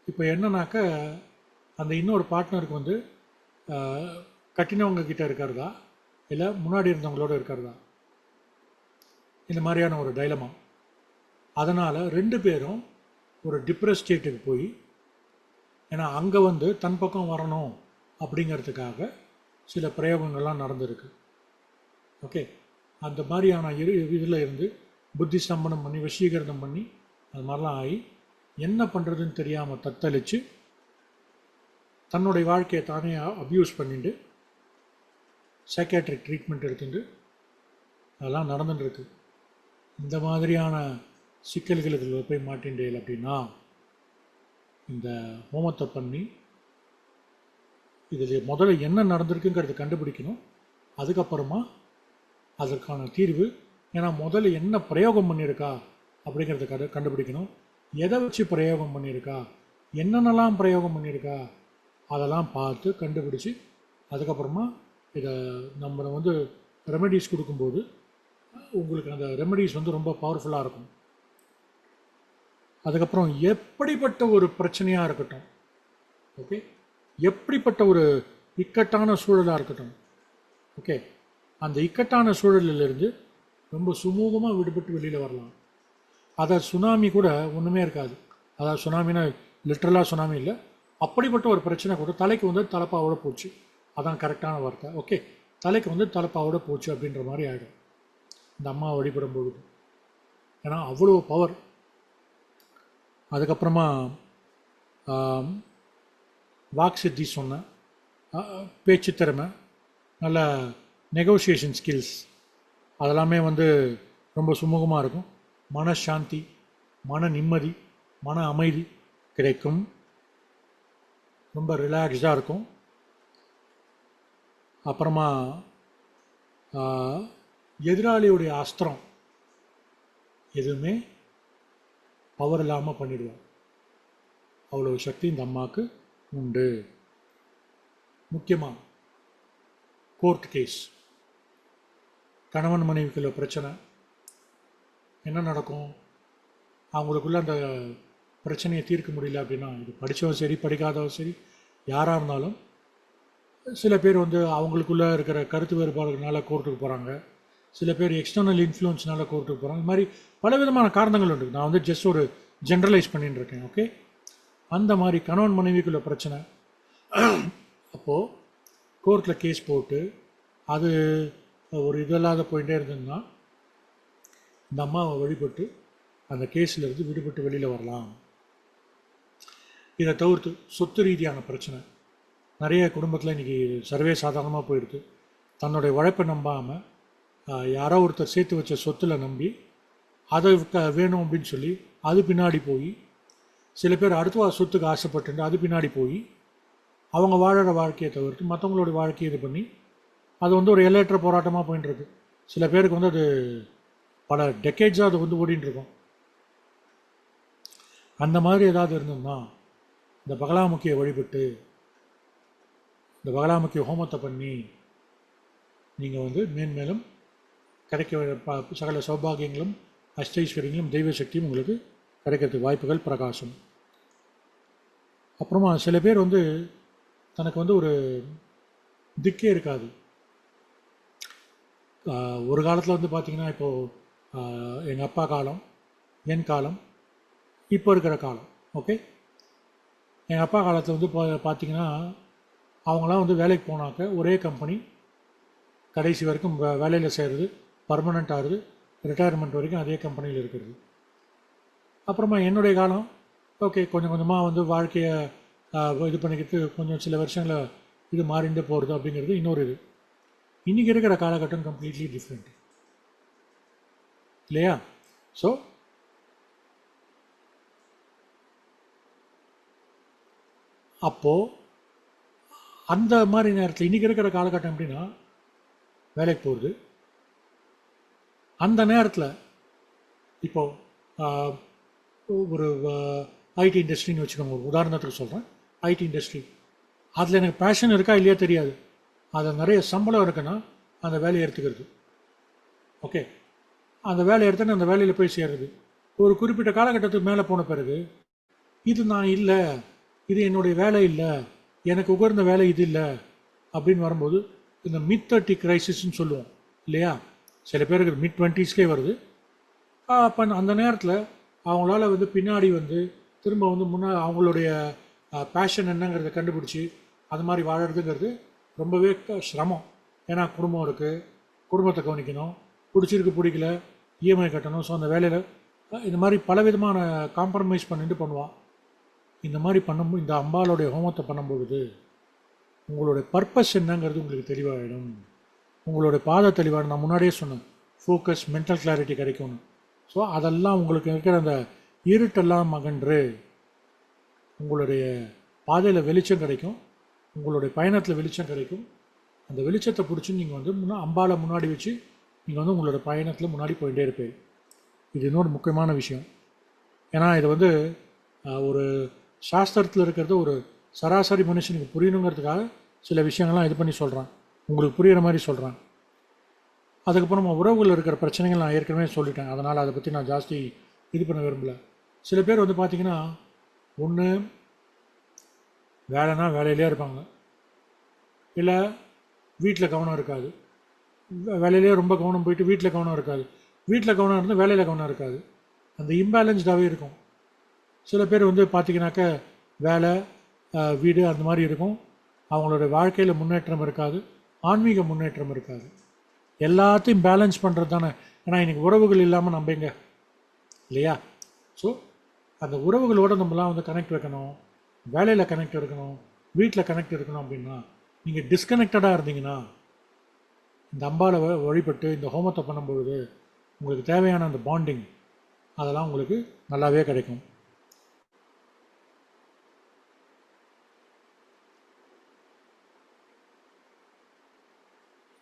இப்போ என்னன்னாக்க, அந்த இன்னொரு பார்ட்னருக்கு வந்து கட்டினவங்க கிட்ட இருக்கிறதா இல்லை முன்னாடி இருந்தவங்களோட இருக்கிறதா, இந்த மாதிரியான ஒரு டைலமா. அதனால் 2 பேரும் ஒரு டிப்ரெஸ் ஸ்டேட்டுக்கு போய், ஏன்னா அங்கே வந்து தன் பக்கம் வரணும் அப்படிங்கிறதுக்காக சில பிரயோகங்கள்லாம் நடந்திருக்கு. ஓகே, அந்த மாதிரியான இதில் இருந்து புத்தி ஸ்தம்பனம் பண்ணி வசீகரணம் பண்ணி அது மாதிரிலாம் ஆகி என்ன பண்ணுறதுன்னு தெரியாமல் தத்தளித்து தன்னுடைய வாழ்க்கையை தானே அப்யூஸ் பண்ணிட்டு சைக்காட்ரிக் ட்ரீட்மெண்ட் எடுத்துட்டு அதெல்லாம் நடந்துட்டுருக்கு. இந்த மாதிரியான சிக்கல்களுக்கு போய் மாட்டின்றேன் அப்படின்னா இந்த ஹோமத்தை பண்ணி இதில் முதல்ல என்ன நடந்திருக்குங்கிறத கண்டுபிடிக்கணும். அதுக்கப்புறமா அதற்கான தீர்வு, ஏன்னா முதல்ல என்ன பிரயோகம் பண்ணியிருக்கா அப்படிங்கிறத கண்டுபிடிக்கணும். எதை வச்சு பிரயோகம் பண்ணியிருக்கா, என்னென்னலாம் பிரயோகம் பண்ணியிருக்கா அதெல்லாம் பார்த்து கண்டுபிடிச்சி அதுக்கப்புறமா இதை நம்ம வந்து ரெமெடிஸ் கொடுக்கும்போது உங்களுக்கு அந்த ரெமெடிஸ் வந்து ரொம்ப பவர்ஃபுல்லாக இருக்கும். அதுக்கப்புறம் எப்படிப்பட்ட ஒரு பிரச்சனையாக இருக்கட்டும், ஓகே, எப்படிப்பட்ட ஒரு இக்கட்டான சூழலாக இருக்கட்டும், ஓகே, அந்த இக்கட்டான சூழலிலிருந்து ரொம்ப சுமூகமாக விடுபட்டு வெளியில் வரலாம். அதை சுனாமி கூட ஒன்றுமே இருக்காது. அதாவது சுனாமினா லிட்ரலாக சுனாமி இல்லை, அப்படிப்பட்ட ஒரு பிரச்சனை கூட தலைக்கு வந்து தலைப்பாவோட போச்சு. அதான் கரெக்டான வார்த்தை. ஓகே, தலைக்கு வந்து தலைப்பாவோட போச்சு அப்படின்ற மாதிரி ஆகிடும் இந்த அம்மா வழிபடும் பொழுது. ஏன்னா அவ்வளோ பவர். அதுக்கப்புறமா வாக் சித்தி சொன்னேன், பேச்சு திறமை, நல்ல நெகோசியேஷன் ஸ்கில்ஸ் அதெல்லாமே வந்து ரொம்ப சுமூகமாக இருக்கும். மனசாந்தி, மன நிம்மதி, மன அமைதி கிடைக்கும். ரொம்ப ரிலாக்ஸ்டாக இருக்கும். அப்புறமா எதிராளியுடைய அஸ்திரம் எதுவுமே பவர் இல்லாமல் பண்ணிடுவார். அவ்வளோ சக்தி இந்த அம்மாவுக்கு உண்டு. முக்கியமாக கோர்ட் கேஸ், கணவன் மனைவிக்குள்ள பிரச்சனை என்ன நடக்கும், அவங்களுக்குள்ள அந்த பிரச்சனையை தீர்க்க முடியல அப்படின்னா, இது படித்தவன் சரி படிக்காதவன் சரி யாராக இருந்தாலும் சில பேர் வந்து அவங்களுக்குள்ளே இருக்கிற கருத்து வேறுபாடுனால கோர்ட்டுக்கு போகிறாங்க, சில பேர் எக்ஸ்டர்னல் இன்ஃப்ளூயன்ஸ்னால கோர்ட்டுக்கு போகிறாங்க. இது மாதிரி பலவிதமான காரணங்கள் உண்டு. நான் வந்து ஜஸ்ட் ஒரு ஜென்ரலைஸ் பண்ணிட்டு இருக்கேன். ஓகே, அந்த மாதிரி கணவன் மனைவிக்குள்ள பிரச்சனை அப்போது கோர்ட்டில் கேஸ் போட்டு அது ஒரு இதல்லாத போயிட்டே இருந்ததுன்னா இந்த அம்மாவை வழிபட்டு அந்த கேஸிலிருந்து விடுபட்டு வெளியில் வரலாம். இதை தவிர்த்து சொத்து ரீதியான பிரச்சனை நிறைய குடும்பத்தில் இன்றைக்கி சர்வே சாதாரணமாக போயிடுது. தன்னுடைய உழைப்பை நம்பாமல் யாரோ ஒருத்தர் சேர்த்து வச்ச சொத்தில் நம்பி அதை வேணும் அப்படின்னு சொல்லி அது பின்னாடி போய் சில பேர் அடுத்த சொத்துக்கு ஆசைப்பட்டு அது பின்னாடி போய் அவங்க வாழற வாழ்க்கையை தவிர்த்து மற்றவங்களுடைய வாழ்க்கையை இது பண்ணி அது வந்து ஒரு எல்லையற்ற போராட்டமாக போயின்ட்டுருக்கு. சில பேருக்கு வந்து அது பல டெக்கேட்ஸாக அது வந்து ஓடின்னு இருக்கும். அந்த மாதிரி ஏதாவது இருந்ததுன்னா இந்த பகலாமுக்கியை வழிபட்டு இந்த பகலாமுக்கிய ஹோமத்தை பண்ணி நீங்கள் வந்து மேன்மேலும் கிடைக்க சகல சௌபாகியங்களும் அஷ்டைஸ்வரியங்களும் தெய்வ சக்தியும் உங்களுக்கு கிடைக்கிறதுக்கு வாய்ப்புகள் பிரகாசம். அப்புறமா சில பேர் வந்து தனக்கு வந்து ஒரு திக்கே இருக்காது. ஒரு காலத்தில் வந்து பார்த்திங்கன்னா இப்போது எங்கள் அப்பா காலம், என் காலம், இப்போ இருக்கிற காலம். ஓகே, எங்கள் அப்பா காலத்தில் வந்து பார்த்திங்கன்னா அவங்களாம் வந்து வேலைக்கு போனாக்க ஒரே கம்பெனி கடைசி வரைக்கும் வேலையில் செய்கிறது, பர்மனெண்ட் ஆகுது, ரிட்டையர்மெண்ட் வரைக்கும் அதே கம்பெனியில் இருக்கிறது. அப்புறமா என்னுடைய காலம் ஓகே, கொஞ்சம் கொஞ்சமாக வந்து வாழ்க்கையை இது பண்ணிக்கிட்டு கொஞ்சம் சில வருஷங்களை இது மாறிண்டே போகிறது அப்படிங்கிறது இன்னொரு இது. இன்றைக்கி இருக்கிற காலகட்டம் கம்ப்ளீட்லி டிஃப்ரெண்ட் இல்லையா? ஸோ அப்போது அந்த மாதிரி நேரத்தில் இன்றைக்கி இருக்கிற காலகட்டம் எப்படின்னா வேலைக்கு போகிறது. அந்த நேரத்தில் இப்போது ஒரு ஐடி இண்டஸ்ட்ரின்னு வச்சுக்கோங்க, ஒரு உதாரணத்துக்கு சொல்கிறேன். ஐடி இண்டஸ்ட்ரி, அதில் எனக்கு பேஷன் இருக்கா இல்லையா தெரியாது, அதில் நிறைய சம்பளம் இருக்குன்னா அந்த வேலையை எடுத்துக்கிறது. ஓகே, அந்த வேலையை எடுத்துன்னு அந்த வேலையில் போய் சேர்றது. ஒரு குறிப்பிட்ட காலகட்டத்துக்கு மேலே போன பிறகு இது நான் இல்லை, இது என்னுடைய வேலை இல்லை, எனக்கு உகர்ந்த வேலை இது இல்லை அப்படின்னு வரும்போது இந்த மிட்-30 கிரைசிஸ்ன்னு சொல்லுவோம் இல்லையா? சில பேருக்கு மிட்-20ஸ்லேயே வருது. அப்போ அந்த நேரத்தில் அவங்களால வந்து பின்னாடி வந்து திரும்ப வந்து அவங்களுடைய பேஷன் என்னங்கிறத கண்டுபிடிச்சி அது மாதிரி வாழறதுங்கிறது ரொம்பவே சிரமம். ஏன்னா குடும்பம் இருக்குது, குடும்பத்தை கவனிக்கணும், பிடிச்சிருக்கு பிடிக்கல, இஎம்ஐ கட்டணும். ஸோ அந்த வேலையில் இந்த மாதிரி பலவிதமான காம்ப்ரமைஸ் பண்ணிட்டு பண்ணுவான். இந்த மாதிரி பண்ணும்போது இந்த அம்பாளுடைய ஹோமத்தை பண்ணும்பொழுது உங்களுடைய பர்பஸ் என்னங்கிறது உங்களுக்கு தெளிவாகிடும். உங்களுடைய பாதை தெளிவாக, நான் முன்னாடியே சொன்னேன், ஃபோக்கஸ், மென்டல் கிளாரிட்டி கிடைக்கணும். ஸோ அதெல்லாம் உங்களுக்கு இருக்கிற அந்த இருட்டெல்லாம் அகன்று உங்களுடைய பாதையில் வெளிச்சம் கிடைக்கும், உங்களுடைய பயணத்தில் வெளிச்சம் கிடைக்கும். அந்த வெளிச்சத்தை பிடிச்சி நீங்கள் வந்து அம்பாலை முன்னாடி வச்சு நீங்கள் வந்து உங்களோட பயணத்தில் முன்னாடி போயிட்டே இருப்பீங்க. இது இன்னொரு முக்கியமான விஷயம். ஏன்னா இது வந்து ஒரு சாஸ்திரத்தில் இருக்கிறது ஒரு சராசரி மனுஷனுக்கு புரியணுங்கிறதுக்காக சில விஷயங்கள்லாம் இது பண்ணி சொல்கிறேன், உங்களுக்கு புரிகிற மாதிரி சொல்கிறேன். அதுக்கப்புறம் உறவுகளில் இருக்கிற பிரச்சனைகள் நான் ஏற்கனவே சொல்லிட்டேன், அதனால் அதை பற்றி நான் ஜாஸ்தி இது பண்ண விரும்பலை. சில பேர் வந்து பார்த்திங்கன்னா ஒன்று வேலைனா வேலையிலே இருப்பாங்க, இல்லை வீட்டில் கவனம் இருக்காது, வேலையிலே ரொம்ப கவனம் போயிட்டு வீட்டில் கவனம் இருக்காது, வீட்டில் கவனம் இருந்தால் வேலையில் கவனம் இருக்காது. அந்த இம்பேலன்ஸ்டாகவே இருக்கும். சில பேர் வந்து பார்த்திங்கனாக்க வேலை வீடு அந்த மாதிரி இருக்கும், அவங்களோட வாழ்க்கையில் முன்னேற்றம் இருக்காது, ஆன்மீக முன்னேற்றம் இருக்காது. எல்லாத்தையும் பேலன்ஸ் பண்ணுறது தானே. ஏன்னா இன்றைக்கி உறவுகள் இல்லாமல் நம்ம எங்க இல்லையா? ஸோ அந்த உறவுகளோடு நம்மலாம் வந்து கனெக்ட் வைக்கணும், வேலையில் கனெக்ட் இருக்கணும், வீட்டில் கனெக்ட் இருக்கணும். அப்படின்னா நீங்கள் டிஸ்கனெக்டடாக இருந்தீங்கன்னா இந்த அம்பாவை வழிபட்டு இந்த ஹோமத்தை பண்ணும்பொழுது உங்களுக்கு தேவையான அந்த பாண்டிங் அதெல்லாம் உங்களுக்கு நல்லாவே கிடைக்கும்.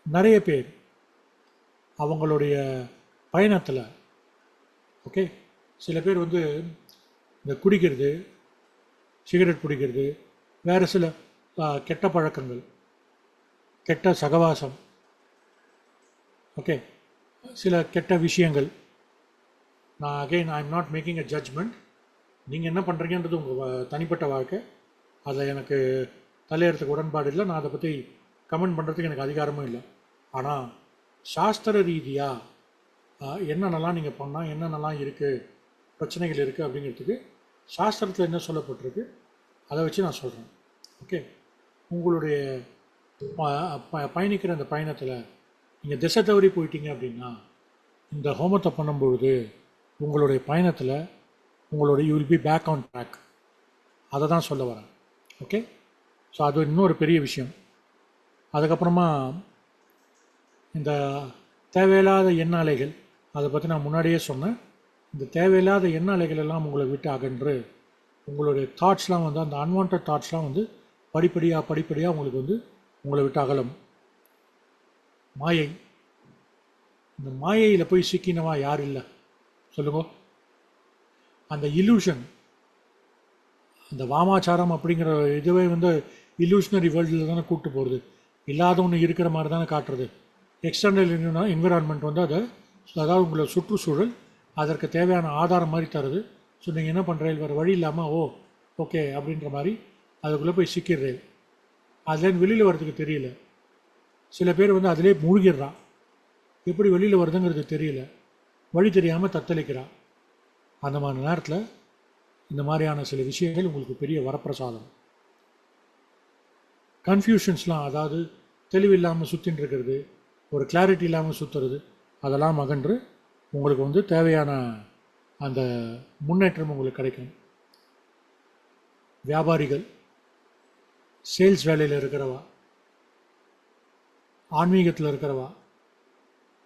நிறைய பேர் அவங்களுடைய பயணத்தில் ஓகே, சில பேர் வந்து இந்த குடிக்கிறது, சிகரெட் பிடிக்கிறது, வேறு சில கெட்ட பழக்கங்கள், கெட்ட சகவாசம், ஓகே, சில கெட்ட விஷயங்கள். நான் again I am not making a judgement. நீங்கள் என்ன பண்ணுறீங்கன்றது உங்கள் தனிப்பட்ட வாழ்க்கை. அதில் எனக்கு தலையெடுத்துக்கு உடன்பாடு இல்லை. நான் அதை பற்றி கமெண்ட் பண்ணுறதுக்கு எனக்கு அதிகாரமும் இல்லை. ஆனால் சாஸ்திர ரீதியாக என்னென்னலாம் நீங்கள் பண்ணால் என்னென்னலாம் இருக்குது, பிரச்சனைகள் இருக்குது அப்படிங்கிறதுக்கு சாஸ்திரத்தில் என்ன சொல்லப்பட்டிருக்கு அதை வச்சு நான் சொல்கிறேன். ஓகே, உங்களுடைய பயணிக்கிற அந்த பயணத்தில் நீங்கள் திசை தவறி போயிட்டீங்க அப்படின்னா இந்த ஹோமத்தை பண்ணும்பொழுது உங்களுடைய பயணத்தில் உங்களுடைய you will be back on track. அதை தான் சொல்ல வரேன். ஓகே, ஸோ அது இன்னொரு பெரிய விஷயம். அதுக்கப்புறமா இந்த தேவையில்லாத எண்ண அலைகள், அதை பற்றி நான் முன்னாடியே சொன்னேன். இந்த தேவையில்லாத எண்ண அலைகள் எல்லாம் உங்களை விட்டு அகன்று உங்களுடைய தாட்ஸ்லாம் வந்து அந்த அன்வான்ட் தாட்ஸ்லாம் வந்து படிப்படியாக உங்களுக்கு வந்து உங்களை விட்டு அகலும். மாயை, இந்த மாயையில் போய் சிக்கினவா யார் இல்லை சொல்லுங்க? அந்த இல்யூஷன், அந்த வாமாச்சாரம் அப்படிங்கிற இதுவே வந்து இல்யூஷனரி வேர்ல்டில் தானே கூப்பிட்டு போகிறது. இல்லாத ஒன்று இருக்கிற மாதிரி தானே காட்டுறது. எக்ஸ்டர்னல் என்விரான்மெண்ட் வந்து அதாவது உங்களை சுற்றுச்சூழல் அதற்கு தேவையான ஆதாரம் மாதிரி தருது. ஸோ நீங்கள் என்ன பண்ணுறீங்க, வேறு வழி இல்லாமல் ஓகே அப்படின்ற மாதிரி அதுக்குள்ளே போய் சிக்கிடுறேன். அதுலேருந்து வெளியில் வர்றதுக்கு தெரியல. சில பேர் வந்து அதிலே மூழ்கிடுறான். எப்படி வெளியில் வருதுங்கிறது தெரியல, வழி தெரியாமல் தத்தளிக்கிறான். அந்த மாதிரி நேரத்தில் இந்த மாதிரியான சில விஷயங்கள் உங்களுக்கு பெரிய வரப்பிரசாதம். கன்ஃபியூஷன்ஸ்லாம், அதாவது தெளிவில்லாமல் சுற்றின்னு இருக்கிறது, ஒரு கிளாரிட்டி இல்லாமல் சுற்றுறது, அதெல்லாம் அகன்று உங்களுக்கு வந்து தேவையான அந்த முன்னேற்றம் உங்களுக்கு கிடைக்கும். வியாபாரிகள், சேல்ஸ் வேலையில் இருக்கிறவா, ஆன்மீகத்தில் இருக்கிறவா,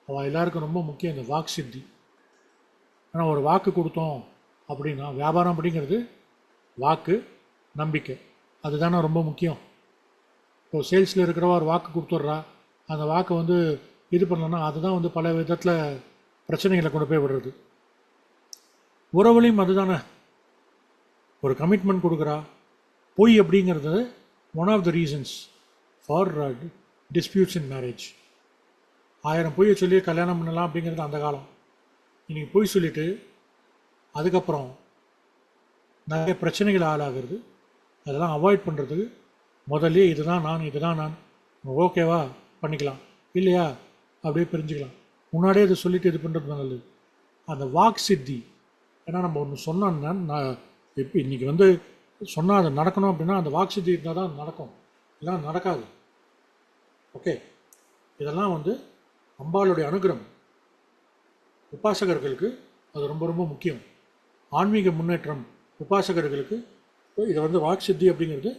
அவள் எல்லாருக்கும் ரொம்ப முக்கியம் இந்த வாக்கு சித்தி. ஆனால் ஒரு வாக்கு கொடுத்தோம் அப்படின்னா, வியாபாரம் அப்படிங்கிறது வாக்கு, நம்பிக்கை, அதுதானே ரொம்ப முக்கியம். இப்போ சேல்ஸில் இருக்கிறவா ஒரு வாக்கு கொடுத்துட்றா, அந்த வாக்கை வந்து இது பண்ணலன்னா அதுதான் வந்து பல விதத்தில் பிரச்சனைகளை கொண்டு போய் விடுறது. உறவுலையும் அதுதானே, ஒரு கமிட்மெண்ட் கொடுக்குறா. பொய் அப்படிங்கிறது one of the reasons for disputes in marriage. 1000 பொய்யை சொல்லி கல்யாணம் பண்ணலாம் அப்படிங்கிறது அந்த காலம். இன்றைக்கி பொய் சொல்லிவிட்டு அதுக்கப்புறம் நிறைய பிரச்சனைகள் ஆளாகிறது. அதெல்லாம் அவாய்ட் பண்ணுறதுக்கு முதல்ல இதுதான் நான் ஓகேவா பண்ணிக்கலாம், இல்லையா அப்படியே பிரிஞ்சுக்கலாம். முன்னாடியே அதை சொல்லிவிட்டு இது பண்ணுறது நல்லது. அந்த வாக் சித்தி, ஏன்னா நம்ம ஒன்று சொன்னோன்னா நான் இப்போ இன்றைக்கி வந்து சொன்னால் அது நடக்கணும் அப்படின்னா அந்த வாக் சித்தி இருந்தால் தான் நடக்கும், இதெல்லாம் நடக்காது. ஓகே, இதெல்லாம் வந்து அம்பாளுடைய அனுகிரகம். உபாசகர்களுக்கு அது ரொம்ப ரொம்ப முக்கியம். ஆன்மீக முன்னேற்றம் உபாசகர்களுக்கு இதை வந்து வாக் சித்தி அப்படிங்கிறது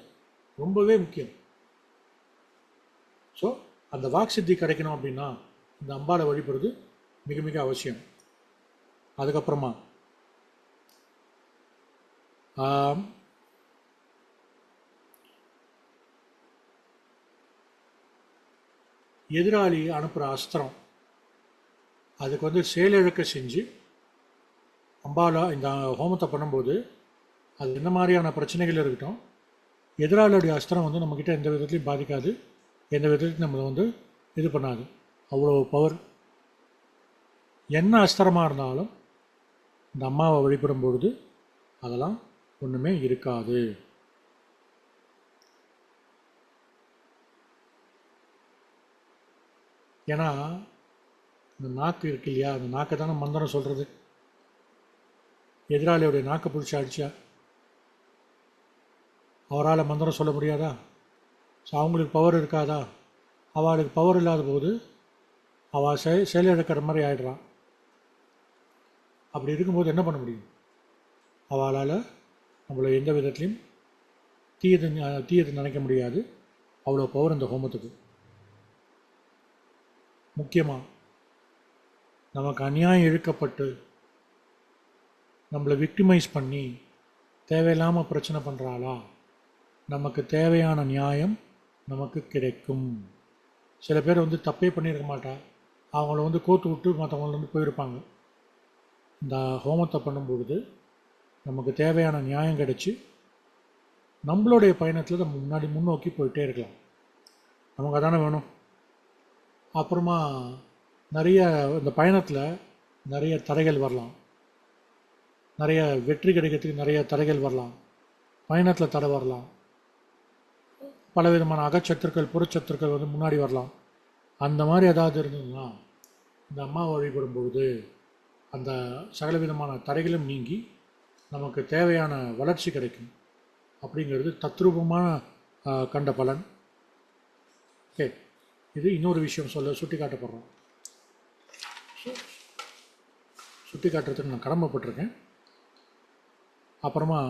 ரொம்பவே முக்கியம். ஸோ அந்த வாக் சித்தி கிடைக்கணும் அப்படின்னா இந்த அம்பாளை வழிபடுறது மிக மிக அவசியம். அதுக்கப்புறமா எதிராளி அனுப்புகிற அஸ்திரம், அதுக்கு வந்து செயலிழக்க செஞ்சு அம்பாலா இந்த ஹோமத்தை பண்ணும்போது அது என்ன மாதிரியான பிரச்சனைகள் இருக்கட்டும், எதிராளியுடைய அஸ்திரம் வந்து நம்மக்கிட்ட எந்த விதத்துலையும் பாதிக்காது, எந்த விதத்துலையும் நம்மளை வந்து இது பண்ணாது. அவ்வளோ பவர். என்ன அஸ்திரமாக இருந்தாலும் இந்த அம்மாவை வழிபடும் பொழுது அதெல்லாம் ஒன்றுமே இருக்காது. ஏன்னா இந்த நாக்கு இருக்கு இல்லையா, அந்த நாக்கை தானே மந்திரம் சொல்கிறது. எதிராளியோடைய நாக்கை பிடிச்சி அடித்தா அவரால் மந்திரம் சொல்ல முடியாதா? ஸோ அவங்களுக்கு பவர் இருக்காதா? அவளுக்கு பவர் இல்லாத போது அவள் செயலிழக்கிற மாதிரி ஆகிடுறான். அப்படி இருக்கும்போது என்ன பண்ண முடியும்? அவளால் நம்மளை எந்த விதத்துலையும் தீயது நினைக்க முடியாது. அவ்வளோ பவர் இந்த ஹோமத்துக்கு. முக்கியமாக நமக்கு அநியாயம் இழுக்கப்பட்டு நம்மளை விக்டிமைஸ் பண்ணி தேவையில்லாமல் பிரச்சனை பண்ணுறாளா, நமக்கு தேவையான நியாயம் நமக்கு கிடைக்கும். சில பேர் தப்பே பண்ணியிருக்க மாட்டா, அவங்கள கோத்து விட்டு மற்றவங்கள போயிருப்பாங்க. இந்த ஹோமத்தை பண்ணும்பொழுது நமக்கு தேவையான நியாயம் கிடைச்சி நம்மளுடைய பயணத்தில் நம்ம முன்னோக்கி போயிட்டே இருக்கலாம். நமக்கு அதானே வேணும். அப்புறமா நிறைய இந்த பயணத்தில் நிறைய தடைகள் வரலாம், நிறைய வெற்றி கிடைக்கிறதுக்கு நிறைய தடைகள் வரலாம், பயணத்தில் தடை வரலாம், பலவிதமான அகச்சத்துக்கள் புறச்சத்துக்கள் முன்னாடி வரலாம். அந்த மாதிரி ஏதாவது இருந்ததுன்னா இந்த அம்மா வழிபடும் பொழுது அந்த சகலவிதமான தடைகளும் நீங்கி நமக்கு தேவையான வளர்ச்சி கிடைக்கும். அப்படிங்கிறது தத்ரூபமான கண்ட பலன். ஓகே, இது இன்னொரு விஷயம் சுட்டி காட்டப்படுறோம். சுட்டி காட்டுறதுக்கு நான் கடமைப்பட்டிருக்கேன். அப்புறமா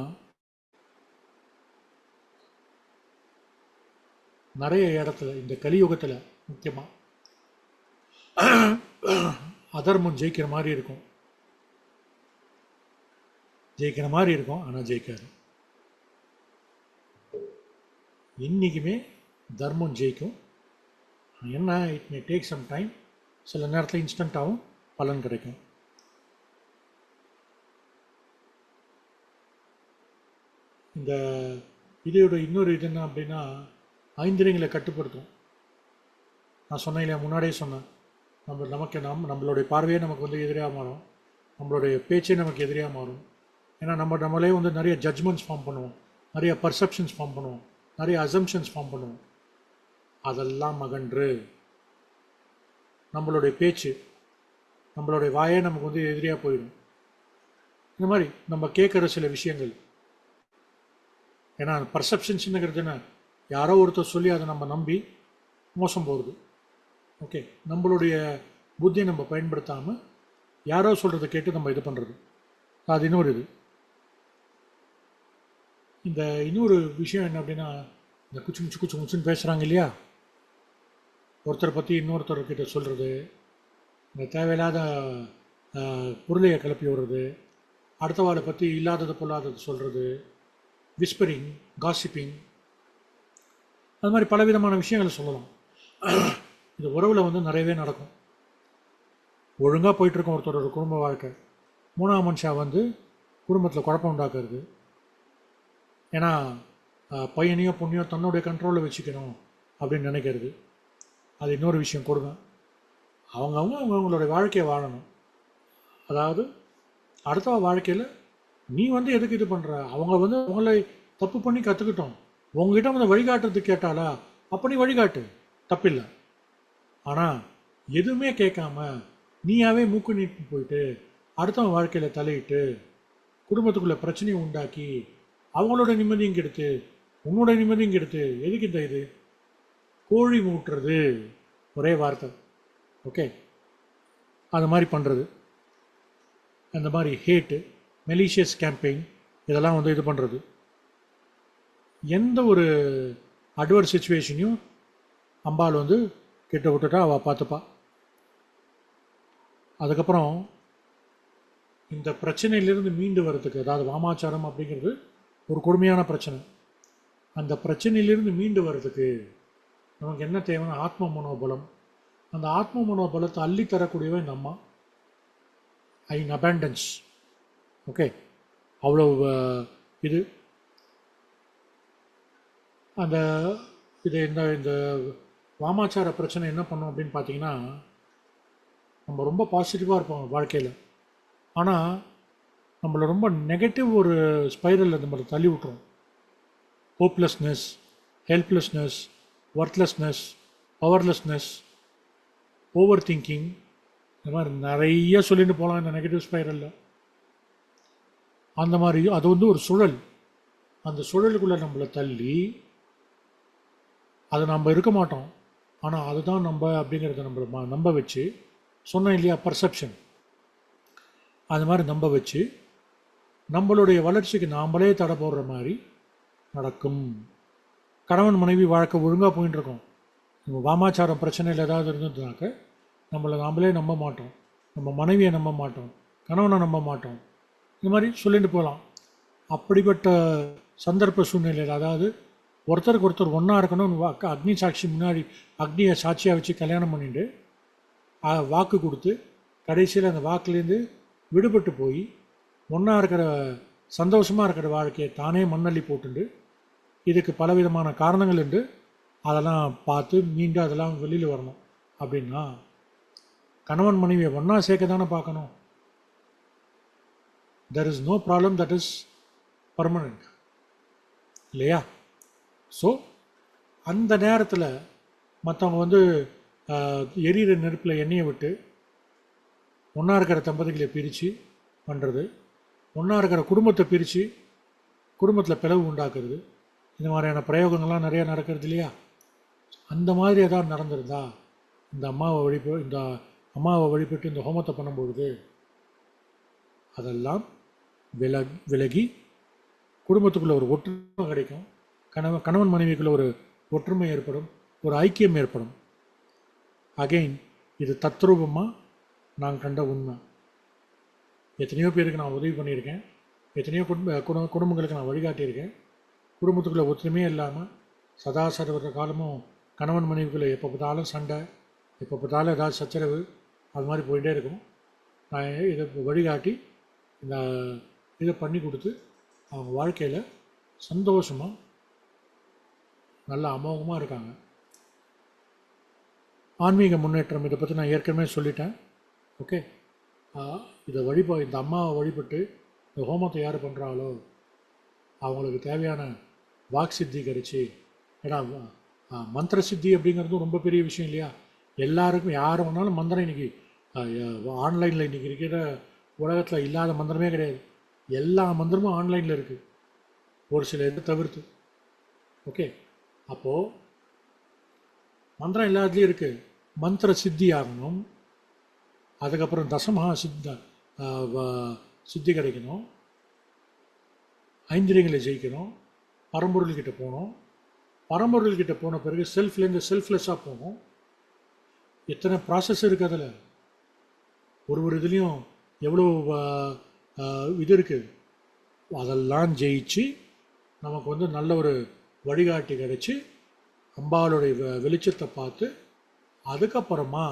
நிறைய இடத்துல இந்த கலியுகத்தில் முக்கியமாக அதர்மம் ஜெயிக்கிற மாதிரி இருக்கும், ஆனால் ஜெயிக்காது. இன்றைக்குமே தர்மம் ஜெயிக்கும். என்ன, it may take some time. சில நேரத்தில் இன்ஸ்டண்ட்டாகவும் பலன் கிடைக்கும். இந்த இதோட இன்னொரு இது என்ன அப்படின்னா, ஐந்திரியங்களை கட்டுப்படுத்தும். நான் சொன்னேன் இல்லையா, முன்னாடியே சொன்னேன், நம்மளுடைய பார்வையே நமக்கு எதிராக மாறும், நம்மளுடைய பேச்சே நமக்கு எதிராக மாறும். ஏன்னா நம்மளே நிறைய ஜட்ஜ்மெண்ட்ஸ் ஃபார்ம் பண்ணுவோம், நிறைய பர்செப்ஷன்ஸ் ஃபார்ம் பண்ணுவோம், நிறைய அசம்ஷன்ஸ் ஃபார்ம் பண்ணுவோம். அதெல்லாம் அகன்று நம்மளுடைய பேச்சு, நம்மளுடைய வாயே நமக்கு எதிராக போயிடும். இந்த மாதிரி நம்ம கேட்குற சில விஷயங்கள், ஏன்னா பர்செப்ஷன்ஸுங்கிறது என்ன, யாரோ ஒருத்தர் சொல்லி அதை நம்ம நம்பி மோசம் போகிறது. ஓகே, நம்மளுடைய புத்தியை நம்ம பயன்படுத்தாமல் யாரோ சொல்கிறத கேட்டு நம்ம இது பண்ணுறது, அது இன்னொரு இது. இந்த இன்னொரு விஷயம் என்ன அப்படின்னா, இந்த குச்சு முச்சுன்னு பேசுகிறாங்க இல்லையா, ஒருத்தரை பற்றி இன்னொருத்தர்கிட்ட சொல்கிறது, இந்த தேவையில்லாத பொருளையை கிளப்பி விடுறது, அடுத்தவாளை பற்றி இல்லாதது பொல்லாதது சொல்கிறது, விஸ்பரிங், காசிப்பிங், அது மாதிரி பலவிதமான விஷயங்களை சொல்லலாம். இந்த உறவில் நிறையவே நடக்கும். ஒழுங்காக போயிட்டுருக்கோம் ஒருத்தரோட குடும்ப வாழ்க்கை, மூணாம் மனுஷா குடும்பத்தில் குழப்பம் உண்டாக்குறது. ஏன்னா பையனையோ பொண்ணையோ தன்னுடைய கண்ட்ரோலில் வச்சுக்கணும் அப்படின்னு நினைக்கிறது, அது இன்னொரு விஷயம். கொடுங்க, அவங்களுடைய வாழ்க்கையை வாழணும். அதாவது அடுத்த வாழ்க்கையில் நீ எதுக்கு இது பண்ணுற, அவங்க அவங்கள தப்பு பண்ணி கற்றுக்கிட்டோம், உங்ககிட்ட வழிகாட்டுறதுக்கு கேட்டாலா, அப்போ நீ வழிகாட்டு, தப்பில்லை. ஆனால் எதுவுமே கேட்காம நீயாவே மூக்கு நீட்டு போயிட்டு அடுத்தவன் வாழ்க்கையில் தலையிட்டு குடும்பத்துக்குள்ளே பிரச்சனையை உண்டாக்கி அவங்களோட நிம்மதியும் கெடுத்து உன்னோட நிம்மதியும் கெடுத்து எதுக்கு இந்த இது? கோழி மூட்டுறது, ஒரே வார்த்தை. ஓகே, அது மாதிரி பண்ணுறது, அந்த மாதிரி ஹேட்டு, மெலிஷியஸ் கேம்பெயின், இதெல்லாம் இது பண்ணுறது. எந்த ஒரு அட்வர்ஸ் சுச்சுவேஷனையும் அம்பாள் கிட்ட விட்டுட்டா அவள் பார்த்துப்பா. அதுக்கப்புறம் இந்த பிரச்சனையிலிருந்து மீண்டு வர்றதுக்கு, அதாவது வாமாச்சாரம் அப்படிங்கிறது ஒரு கொடுமையான பிரச்சனை, அந்த பிரச்சனையிலிருந்து மீண்டு வர்றதுக்கு நமக்கு என்ன தேவைன்னா ஆத்ம மனோபலம். அந்த ஆத்ம மனோபலத்தை அள்ளித்தரக்கூடியவன் இந்த அம்மா, இன் அபேண்டன்ஸ். ஓகே, அவ்வளோ இது அந்த இது இந்த வாமாச்சார பிரச்சனை என்ன பண்ணும் அப்படின்னு பார்த்தீங்கன்னா, நம்ம ரொம்ப பாசிட்டிவாக இருப்போம் வாழ்க்கையில், ஆனால் நம்மளை ரொம்ப நெகட்டிவ் ஒரு ஸ்பைரலில் நம்மளை தள்ளி விட்டுரும். Hopelessness, helplessness, worthlessness, powerlessness, over thinking, இந்த மாதிரி நிறைய சொல்லிட்டு போகலாம் இந்த நெகட்டிவ் ஸ்பைரலில். அந்த மாதிரி அது ஒரு சுழல். அந்த சுழலுக்குள்ளே நம்மளை தள்ளி அதை நம்ம இருக்க மாட்டோம். ஆனால் அதுதான் நம்ம அப்படிங்கிறத நம்மளை நம்ப வச்சு, சொன்னேன் இல்லையா, பர்செப்ஷன், அது மாதிரி நம்ப வச்சு நம்மளுடைய வளர்ச்சிக்கு நாம்ளே தடை போடுற மாதிரி நடக்கும். கணவன் மனைவி வாழ்க்கை ஒழுங்காக போயின்னு இருக்கோம், நம்ம வாமாச்சாரம் பிரச்சனையில் ஏதாவது இருந்ததுனாக்க நம்மளை நாம்ளே நம்ப மாட்டோம், நம்ம மனைவியை நம்ப மாட்டோம், கணவனை நம்ப மாட்டோம், இந்த மாதிரி சொல்லிட்டு போகலாம். அப்படிப்பட்ட சந்தர்ப்ப சூழ்நிலையில், அதாவது ஒருத்தருக்கு ஒருத்தர் ஒன்றா இருக்கணும்னு அக்னி சாட்சி முன்னாடி அக்னியை சாட்சியாக வச்சு கல்யாணம் பண்ணிட்டு வாக்கு கொடுத்து கடைசியில் அந்த வாக்குலேருந்து விடுபட்டு போய் ஒன்றா இருக்கிற சந்தோஷமாக இருக்கிற வாழ்க்கையை தானே மண்ணள்ளி போட்டுண்டு, இதுக்கு பலவிதமான காரணங்கள் உண்டு, அதெல்லாம் பார்த்து மீண்டும் அதெல்லாம் வெளியில் வரணும். அப்படின்னா கணவன் மனைவியை ஒன்றா சேர்க்க தானே பார்க்கணும். There is no problem that is permanent, இல்லையா? ஸோ அந்த நேரத்தில் மற்றவங்க எரியிற நெருப்பில் எண்ணெயை விட்டு ஒன்றா இருக்கிற தம்பதிகளை பிரித்து பண்ணுறது, ஒன்றா இருக்கிற குடும்பத்தை பிரித்து குடும்பத்தில் பிளவு உண்டாக்குறது, இந்த மாதிரியான பிரயோகங்கள்லாம் நிறையா நடக்கிறது இல்லையா? அந்த மாதிரி எதாவது நடந்திருந்தா இந்த அம்மாவை வழிபட்டு இந்த ஹோமத்தை பண்ணும்பொழுது அதெல்லாம் விலகி குடும்பத்துக்குள்ளே ஒரு ஒற்றுமை கிடைக்கும், கணவன் மனைவிக்குள்ளே ஒரு ஒற்றுமை ஏற்படும், ஒரு ஐக்கியம் ஏற்படும். அகெயின் இது தத்ரூபமாக நான் கண்ட உண்மை. எத்தனையோ பேருக்கு நான் உதவி பண்ணியிருக்கேன், எத்தனையோ குடும்பங்களுக்கு நான் வழிகாட்டியிருக்கேன். குடும்பத்துக்குள்ளே ஒற்றுமையே இல்லாமல் சதா சர்வ காலமும் கணவன் மனைவிக்குள்ளே எப்போ பார்த்தாலும் சண்டை, எப்போ பார்த்தாலும் ஏதாவது சச்சரவு, அது மாதிரி போயிட்டே இருக்கும். நான் இதை வழிகாட்டி இந்த இதை பண்ணி கொடுத்து அவங்க வாழ்க்கையில் சந்தோஷமாக நல்ல அமோகமாக இருக்காங்க. ஆன்மீக முன்னேற்றம் இதை பற்றி நான் ஏற்கனவே சொல்லிட்டேன். ஓகே, இந்த அம்மாவை வழிபட்டு இந்த ஹோமத்தை யார் பண்ணுறாங்களோ அவங்களுக்கு தேவையான வாக் சித்தி கிடைச்சி, ஏன்னா மந்திர சித்தி அப்படிங்கிறதும் ரொம்ப பெரிய விஷயம் இல்லையா? எல்லாருக்கும் யார் வேணாலும் மந்திரம் இன்றைக்கி ஆன்லைனில் இன்றைக்கி இருக்கிற உலகத்தில் இல்லாத மந்திரமே கிடையாது. எல்லா மந்திரமும் ஆன்லைனில் இருக்குது, ஒரு சில இதை தவிர்த்து. ஓகே, அப்போது மந்திரம் எல்லாத்துலேயும் இருக்குது. மந்திர சித்தி ஆகணும், அதுக்கப்புறம் தசமஹா சித்தி கிடைக்கணும், ஐந்திரியங்களை ஜெயிக்கணும், பரம்பொருள்கிட்ட போகணும், பரம்பொருள்கிட்ட போன பிறகு செல்ஃப்லேருந்து செல்ஃப்லெஸ்ஸாக போகணும். எத்தனை ப்ராசஸ் இருக்குது அதில், ஒரு இதுலேயும் எவ்வளோ இது இருக்குது. அதெல்லாம் ஜெயிச்சு நமக்கு நல்ல ஒரு வழிகாட்டி கிடச்சி அம்பாளுடைய வெளிச்சத்தை பார்த்து அதுக்கப்புறமா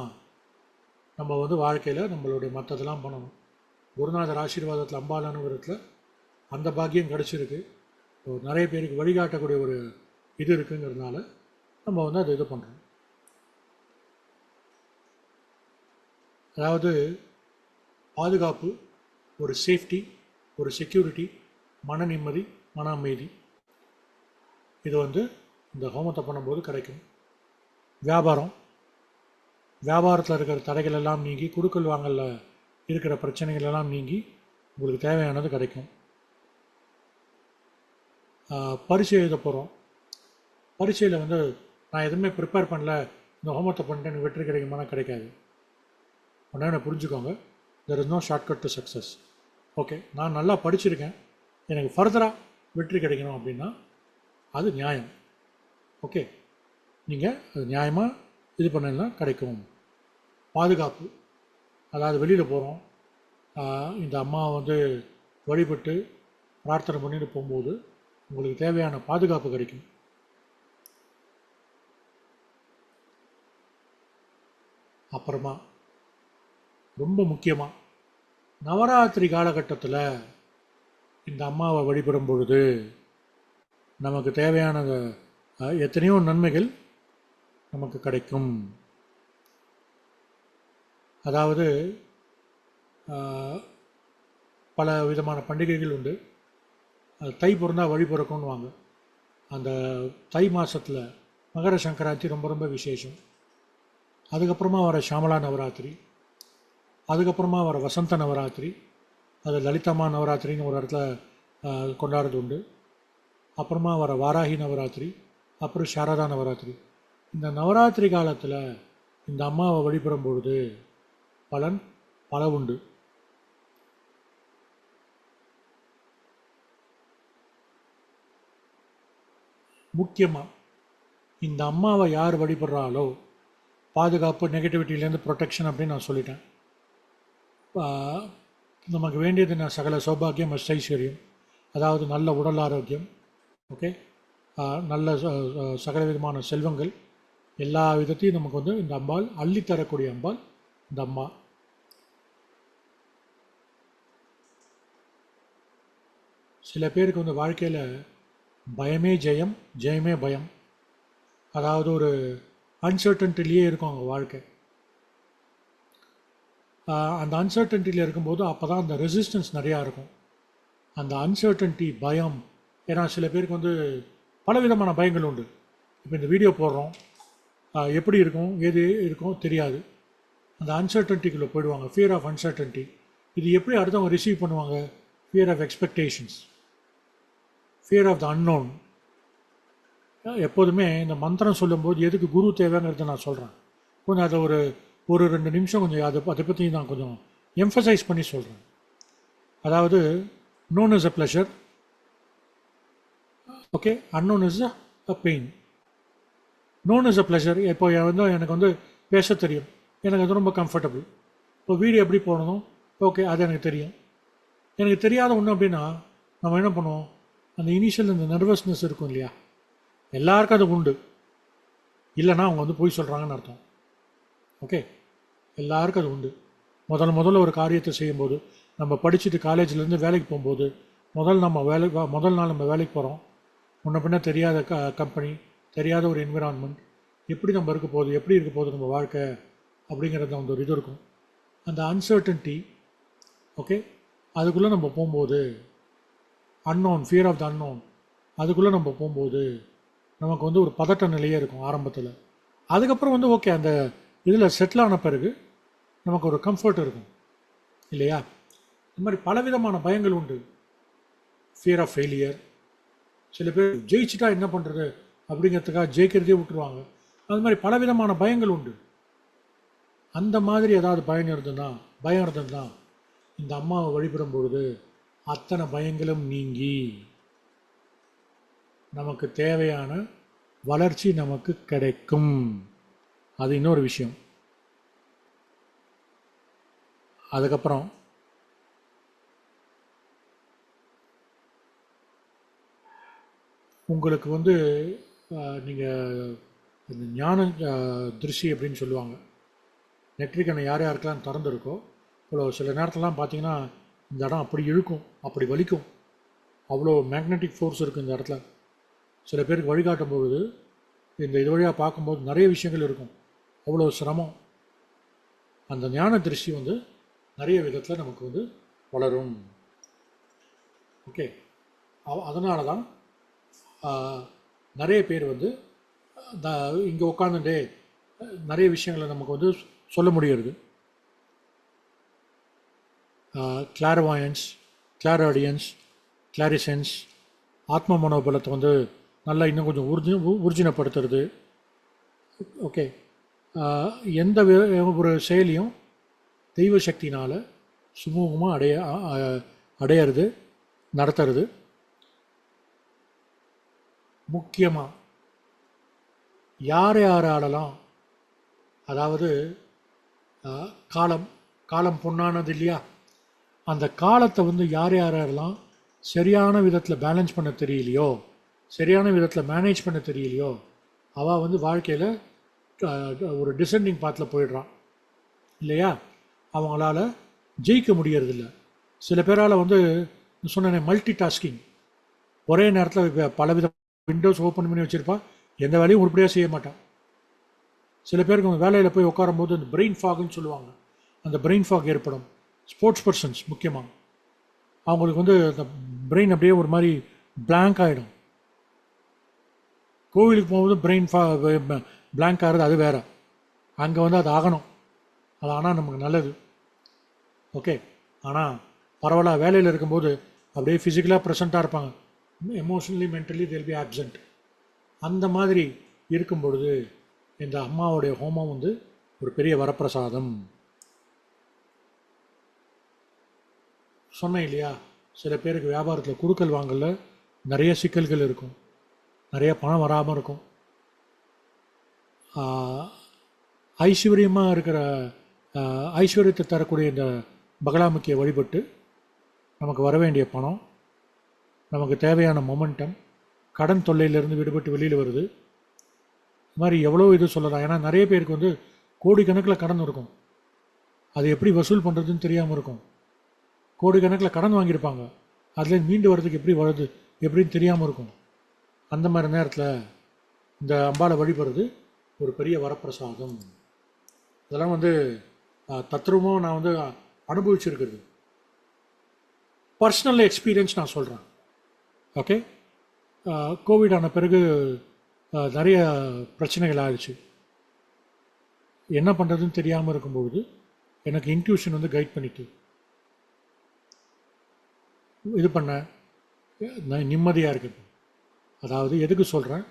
நம்ம வாழ்க்கையில் நம்மளுடைய மற்றதெல்லாம் பண்ணணும். குருநாதர் ஆசீர்வாதத்தில் அம்பாள் அனுபவத்தில் அந்த பாக்கியம் கிடச்சிருக்கு. நிறைய பேருக்கு வழிகாட்டக்கூடிய ஒரு இது இருக்குங்கிறதுனால நம்ம அது இது பண்ணுறோம். அதாவது பாதுகாப்பு, ஒரு சேஃப்டி, ஒரு செக்யூரிட்டி, மன நிம்மதி, மன அமைதி, இது இந்த ஹோமத்தை பண்ணும்போது கிடைக்கும். வியாபாரத்தில் இருக்கிற தடைகள் எல்லாம் நீங்கி, குடுக்கல் வாங்கலில் இருக்கிற பிரச்சனைகள் எல்லாம் நீங்கி உங்களுக்கு தேவையானது கிடைக்கும். பரீட்சை எழுத போகிறோம், பரீட்சையில் நான் எதுவுமே ப்ரிப்பேர் பண்ணல, இந்த ஹோமத்தை பண்ணிட்டு எனக்கு வெற்றி கிடைக்குமானா கிடைக்காது. உடனே புரிஞ்சுக்கோங்க, there is no shortcut to success. Okay, நான் நல்லா படிச்சிருக்கேன், எனக்கு ஃபர்தராக வெற்றி கிடைக்கணும் அப்படின்னா அது நியாயம். ஓகே, நீங்கள் அது நியாயமாக இது பண்ணலாம் கிடைக்கும். பாதுகாப்பு, அதாவது வெளியில் போகிறோம், இந்த அம்மாவை வழிபட்டு பிரார்த்தனை பண்ணிட்டு போகும்போது உங்களுக்கு தேவையான பாதுகாப்பு கிடைக்கும். அப்புறமா ரொம்ப முக்கியமாக நவராத்திரி காலகட்டத்தில் இந்த அம்மாவை வழிபடும் பொழுது நமக்கு தேவையான எத்தனையோ நன்மைகள் நமக்கு கிடைக்கும். அதாவது பல விதமான பண்டிகைகள் உண்டு. தை பிறந்தால் வழி பிறக்கும்னு வாங்க. அந்த தை மாதத்தில் மகர சங்கராந்தி ரொம்ப ரொம்ப விசேஷம். அதுக்கப்புறமா வர ஷாமலா நவராத்திரி, அதுக்கப்புறமா வர வசந்த நவராத்திரி, அது லலிதம்மா நவராத்திரின்னு ஒரு இடத்துல கொண்டாடுறது உண்டு. அப்புறமா வர வாராகி நவராத்திரி, அப்புறம் சாரதா நவராத்திரி. இந்த நவராத்திரி காலத்தில் இந்த அம்மாவை வழிபடும் பொழுது பலன் பல உண்டு. முக்கியமாக இந்த அம்மாவை யார் வழிபடுறாலோ பாதுகாப்பு, நெகட்டிவிட்டியிலேருந்து ப்ரொடெக்ஷன் அப்படின்னு நான் சொல்லிட்டேன். நமக்கு வேண்டியது நான் சகல சௌபாகியம், ஐஸ்வர்யம், அதாவது நல்ல உடல் ஆரோக்கியம், ஓகே, நல்ல சகல விதமான செல்வங்கள், எல்லா விதத்தையும் நமக்கு வந்து இந்த அம்பாள் அள்ளித்தரக்கூடிய அம்பாள் இந்த அம்மா. சில பேருக்கு வந்து வாழ்க்கையில் பயமே ஜெயம், ஜெயமே பயம், அதாவது ஒரு அன்சர்டன்ட்டிலேயே இருக்கும் அவங்க வாழ்க்கை. அந்த அன்சர்டன்ட்டியில் இருக்கும்போது அப்போ தான் அந்த ரெசிஸ்டன்ஸ் நிறையா இருக்கும். அந்த அன்சர்டன்ட்டி, பயம், ஏன்னா சில பேருக்கு வந்து பலவிதமான பயங்கள் உண்டு. இப்போ இந்த வீடியோ போடுறோம், எப்படி இருக்கும், எது இருக்கும் தெரியாது. அந்த அன்சர்டன்ட்டிக்குள்ளே போயிடுவாங்க, ஃபியர் ஆஃப் அன்சர்டன்ட்டி. இது எப்படி அடுத்தவங்க ரிசீவ் பண்ணுவாங்க? Fear of expectations, fear of the unknown. எப்போதுமே இந்த மந்திரம் சொல்லும்போது எதுக்கு குரு தேவைங்கிறத நான் சொல்கிறேன். கொஞ்சம் அதை ஒரு 2 நிமிஷம் கொஞ்சம் அதை பற்றி நான் கொஞ்சம் எம்ஃபசைஸ் பண்ணி சொல்கிறேன். அதாவது known as a pleasure, okay, unknown is a pain. known as a pleasure, இப்போ எனக்கு வந்து பேச தெரியும், எனக்கு அது ரொம்ப கம்ஃபர்டபுள். இப்போ வீடியோ எப்படி போடணும், ஓகே, அது எனக்கு தெரியும். எனக்கு தெரியாத ஒன்று அப்படின்னா நம்ம என்ன பண்ணுவோம், அந்த இனிஷியல் இந்த நர்வஸ்னஸ் இருக்கும் இல்லையா, எல்லாருக்கும் அது உண்டு. இல்லைன்னா அவங்க வந்து போய் சொல்கிறாங்கன்னு அர்த்தம். ஓகே, எல்லாருக்கும் அது உண்டு. முதல்ல ஒரு காரியத்தை செய்யும்போது, நம்ம படிச்சுட்டு காலேஜ்லேருந்து வேலைக்கு போகும்போது, முதல் நாள் நம்ம வேலைக்கு போகிறோம், முன்ன பின்ன தெரியாத கம்பெனி, தெரியாத ஒரு என்விரான்மெண்ட், எப்படி நம்ம இருக்க போகுது நம்ம வாழ்க்கை அப்படிங்கிறது அந்த ஒரு இது இருக்கும். அந்த அன்சர்டன்ட்டி, ஓகே, அதுக்குள்ளே நம்ம போகும்போது, unknown, fear of the unknown, அதுக்குள்ளே நம்ம போகும்போது நமக்கு வந்து ஒரு பதட்ட நிலையே இருக்கும் ஆரம்பத்தில். அதுக்கப்புறம் வந்து ஓகே, அந்த இதில் செட்டில் ஆன பிறகு நமக்கு ஒரு கம்ஃபர்ட் இருக்கும் இல்லையா. இந்த மாதிரி பலவிதமான பயங்கள் உண்டு. ஃபியர் ஆஃப் ஃபெயிலியர், சில பேர் ஜெயிச்சுட்டா என்ன பண்ணுறது அப்படிங்கிறதுக்காக ஜெயிக்கிறதே விட்டுருவாங்க. அது மாதிரி பலவிதமான பயங்கள் உண்டு. அந்த மாதிரி ஏதாவது பயம் இருந்ததுன்னா இந்த அம்மாவை வழிபடும் பொழுது அத்தனை பயங்களும் நீங்கி நமக்கு தேவையான வளர்ச்சி நமக்கு கிடைக்கும். அது இன்னொரு விஷயம். அதுக்கப்புறம் உங்களுக்கு வந்து நீங்கள் இந்த ஞான திருஷ்டி அப்படின்னு சொல்லுவாங்க, நெற்றிக்கண்ணை யாருக்கெல்லாம் திறந்துருக்கோ, இவ்வளோ சில நேரத்துலலாம் பார்த்தீங்கன்னா இந்த இடம் அப்படி இழுக்கும், அப்படி வலிக்கும், அவ்வளோ மேக்னெட்டிக் ஃபோர்ஸ் இருக்குது இந்த இடத்துல. சில பேருக்கு வழிகாட்டும் பொழுது இந்த இது வழியாக பார்க்கும்போது நிறைய விஷயங்கள் இருக்கும், அவ்வளோ சிரமம். அந்த ஞான திருஷ்டி வந்து நிறைய விதத்தில் நமக்கு வந்து வளரும். ஓகே, அதனால தான் நிறைய பேர் வந்து இங்கே உட்காந்துட்டே நிறைய விஷயங்களை நமக்கு வந்து சொல்ல முடிகிறது. கிளார்வாயன்ஸ், கிளாராடியன்ஸ், கிளாரிசென்ஸ், ஆத்ம மனோபலத்தை வந்து நல்லா இன்னும் கொஞ்சம் ஊர்ஜினப்படுத்துறது. ஓகே, எந்த ஒரு செயலியும் தெய்வ சக்தினால் சுமூகமாக அடையிறது, நடத்துறது. முக்கியமாக யாராலலாம், அதாவது காலம் பொன்னானது இல்லையா, அந்த காலத்தை வந்து யாரெல்லாம் சரியான விதத்தில் பேலன்ஸ் பண்ண தெரியலையோ, சரியான விதத்தில் மேனேஜ் பண்ண தெரியலையோ, அவள் வந்து வாழ்க்கையில் ஒரு டிசெண்டிங் பாத்தில் போயிடுறான் இல்லையா. அவங்களால ஜெயிக்க முடியறதில்ல. சில பேரால் வந்து சொன்ன மல்டி டாஸ்கிங், ஒரே நேரத்தில் பலவித விண்டோஸ் ஓப்பன் பண்ணி வச்சுருப்பா, எந்த வேலையும் உருப்படியாக செய்ய மாட்டான். சில பேருக்கு வேலையில் போய் உட்காரும்போது அந்த பிரெயின் ஃபாகுன்னு சொல்லுவாங்க, அந்த பிரெயின் ஃபாக் ஏற்படும். ஸ்போர்ட்ஸ் பர்சன்ஸ் முக்கியமாக, அவங்களுக்கு வந்து அந்த பிரெயின் அப்படியே ஒரு மாதிரி பிளாங்க் ஆகிடும். கோவிலுக்கு போகும்போது பிரெயின் பிளாங்க் ஆகிறது அது வேறு, அங்கே வந்து அது ஆகணும், அது ஆனால் நமக்கு நல்லது. ஓகே, ஆனால் பரவாயில்ல, வேலையில் இருக்கும்போது அப்படியே ஃபிசிக்கலாக ப்ரெசண்ட்டாக இருப்பாங்க, emotionally mentally they'll be absent. அந்த மாதிரி இருக்கும் பொழுது இந்த அம்மாவுடைய ஹோமம் வந்து ஒரு பெரிய வரப்பிரசாதம். சொன்னேன் இல்லையா, சில பேருக்கு வியாபாரத்தில் குடுக்கல் வாங்கல நிறைய சிக்கல்கள் இருக்கும், நிறைய பணம் வராமல் இருக்கும். ஐஸ்வர்யமாக இருக்கிற ஐஸ்வர்யத்தை தரக்கூடிய இந்த பகலாமுக்கியை வழிபட்டு நமக்கு வர வேண்டிய பணம், நமக்கு தேவையான மொமெண்டம், கடன் தொல்லையிலேருந்து விடுபட்டு வெளியில் வருது. இது மாதிரி எவ்வளோ இது சொல்லலாம். ஏன்னா நிறைய பேருக்கு வந்து கோடிக்கணக்கில் கடன் இருக்கும், அது எப்படி வசூல் பண்ணுறதுன்னு தெரியாமல் இருக்கும். கோடிக்கணக்கில் கடன் வாங்கியிருப்பாங்க, அதுலேருந்து மீண்டு வர்றதுக்கு எப்படி வருது எப்படின்னு தெரியாமல் இருக்கும். அந்த மாதிரி நேரத்தில் இந்த அம்பாளை வழிபடுறது ஒரு பெரிய வரப்பிரசாதம். இதெல்லாம் வந்து தத்ரூபமாக நான் வந்து அனுபவிச்சிருக்கிறது, பர்சனல் எக்ஸ்பீரியன்ஸ் நான் சொல்கிறேன். ஓகே, கோவிட் ஆன பிறகு நிறைய பிரச்சனைகள் ஆயிடுச்சு. என்ன பண்ணுறதுன்னு தெரியாமல் இருக்கும்பொழுது எனக்கு இன்ட்யூஷன் வந்து கைட் பண்ணிட்டு இது பண்ண நிம்மதியாக இருக்குது. அதாவது எதுக்கு சொல்கிறேன்,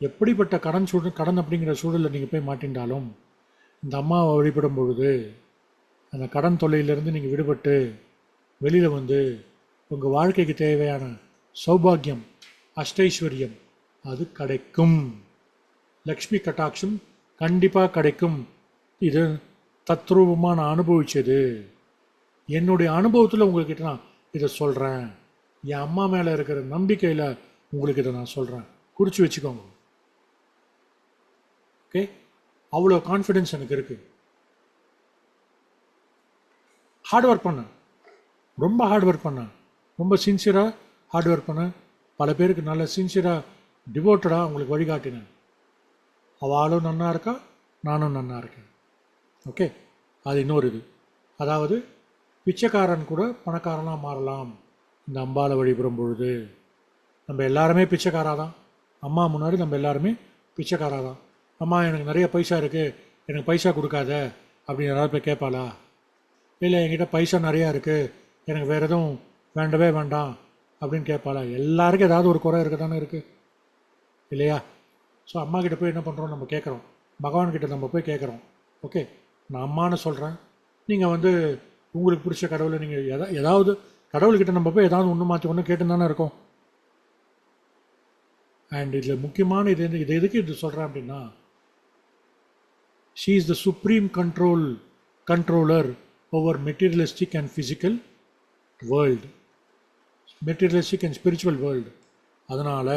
எப்படிப்பட்ட கடன் அப்படிங்கிற சூழலில் நீங்கள் போய் மாட்டின்றாலும் இந்த அம்மாவை வழிபடும் பொழுது அந்த கடன் தொல்லையிலேருந்து நீங்கள் விடுபட்டு வெளியில் வந்து உங்கள் வாழ்க்கைக்கு தேவையான சௌபாகியம், அஷ்டைஸ்வரியம் அது கிடைக்கும். லக்ஷ்மி கட்டாட்சம் கண்டிப்பாக கிடைக்கும். இது தத்ரூபமாக நான் அனுபவித்தது, என்னுடைய அனுபவத்தில் உங்கள்கிட்ட நான் இதை சொல்கிறேன். என் அம்மா மேலே இருக்கிற நம்பிக்கையில் உங்களுக்கு இதை நான் சொல்கிறேன், குறித்து வச்சுக்கோங்க. ஓகே, அவ்வளோ கான்ஃபிடென்ஸ் எனக்கு இருக்குது. ஹார்ட் ஒர்க் பண்ணேன், ரொம்ப ஹார்ட் ஒர்க் பண்ணேன், ரொம்ப சின்சியராக ஹார்ட் ஒர்க் பண்ணேன். பல பேருக்கு நல்ல சின்சியராக டிவோட்டடாக உங்களுக்கு வழிகாட்டினேன். அவளும் நன்னா இருக்கா, நானும் நன்னா இருக்கேன். ஓகே, அது இன்னொரு இது. அதாவது பிச்சைக்காரன் கூட பணக்காரனாக மாறலாம் இந்த அம்பாளை வழிபடும் பொழுது. நம்ம எல்லாருமே பிச்சைக்காராக தான், அம்மா முன்னாடி நம்ம எல்லாருமே பிச்சைக்காராக தான். அம்மா எனக்கு நிறைய பைசா இருக்குது, எனக்கு பைசா கொடுக்காத அப்படின்னு யாராவது போய் கேட்பாளா? இல்லை என்கிட்ட பைசா நிறையா இருக்குது, எனக்கு வேறு எதுவும் வேண்டவே வேண்டாம் அப்படின்னு கேட்பாளா? எல்லாருக்கும் ஏதாவது ஒரு குறை இருக்க தானே இருக்குது இல்லையா? ஸோ அம்மா கிட்ட போய் என்ன பண்ணுறோம், நம்ம கேட்குறோம், பகவான்கிட்ட நம்ம போய் கேட்குறோம். ஓகே, நான் அம்மானு சொல்கிறேன், நீங்கள் வந்து உங்களுக்கு பிடிச்ச கடவுளை நீங்கள் ஏதாவது கடவுள்கிட்ட நம்ம போய் ஏதாவது ஒன்று மாற்றி ஒன்று கேட்டு தானே இருக்கோம். அண்ட் இதில் முக்கியமான இது எதுக்கு இது சொல்கிறேன் அப்படின்னா, she is the supreme controller over materialistic and physical world, materialistic and spiritual world. அதனால்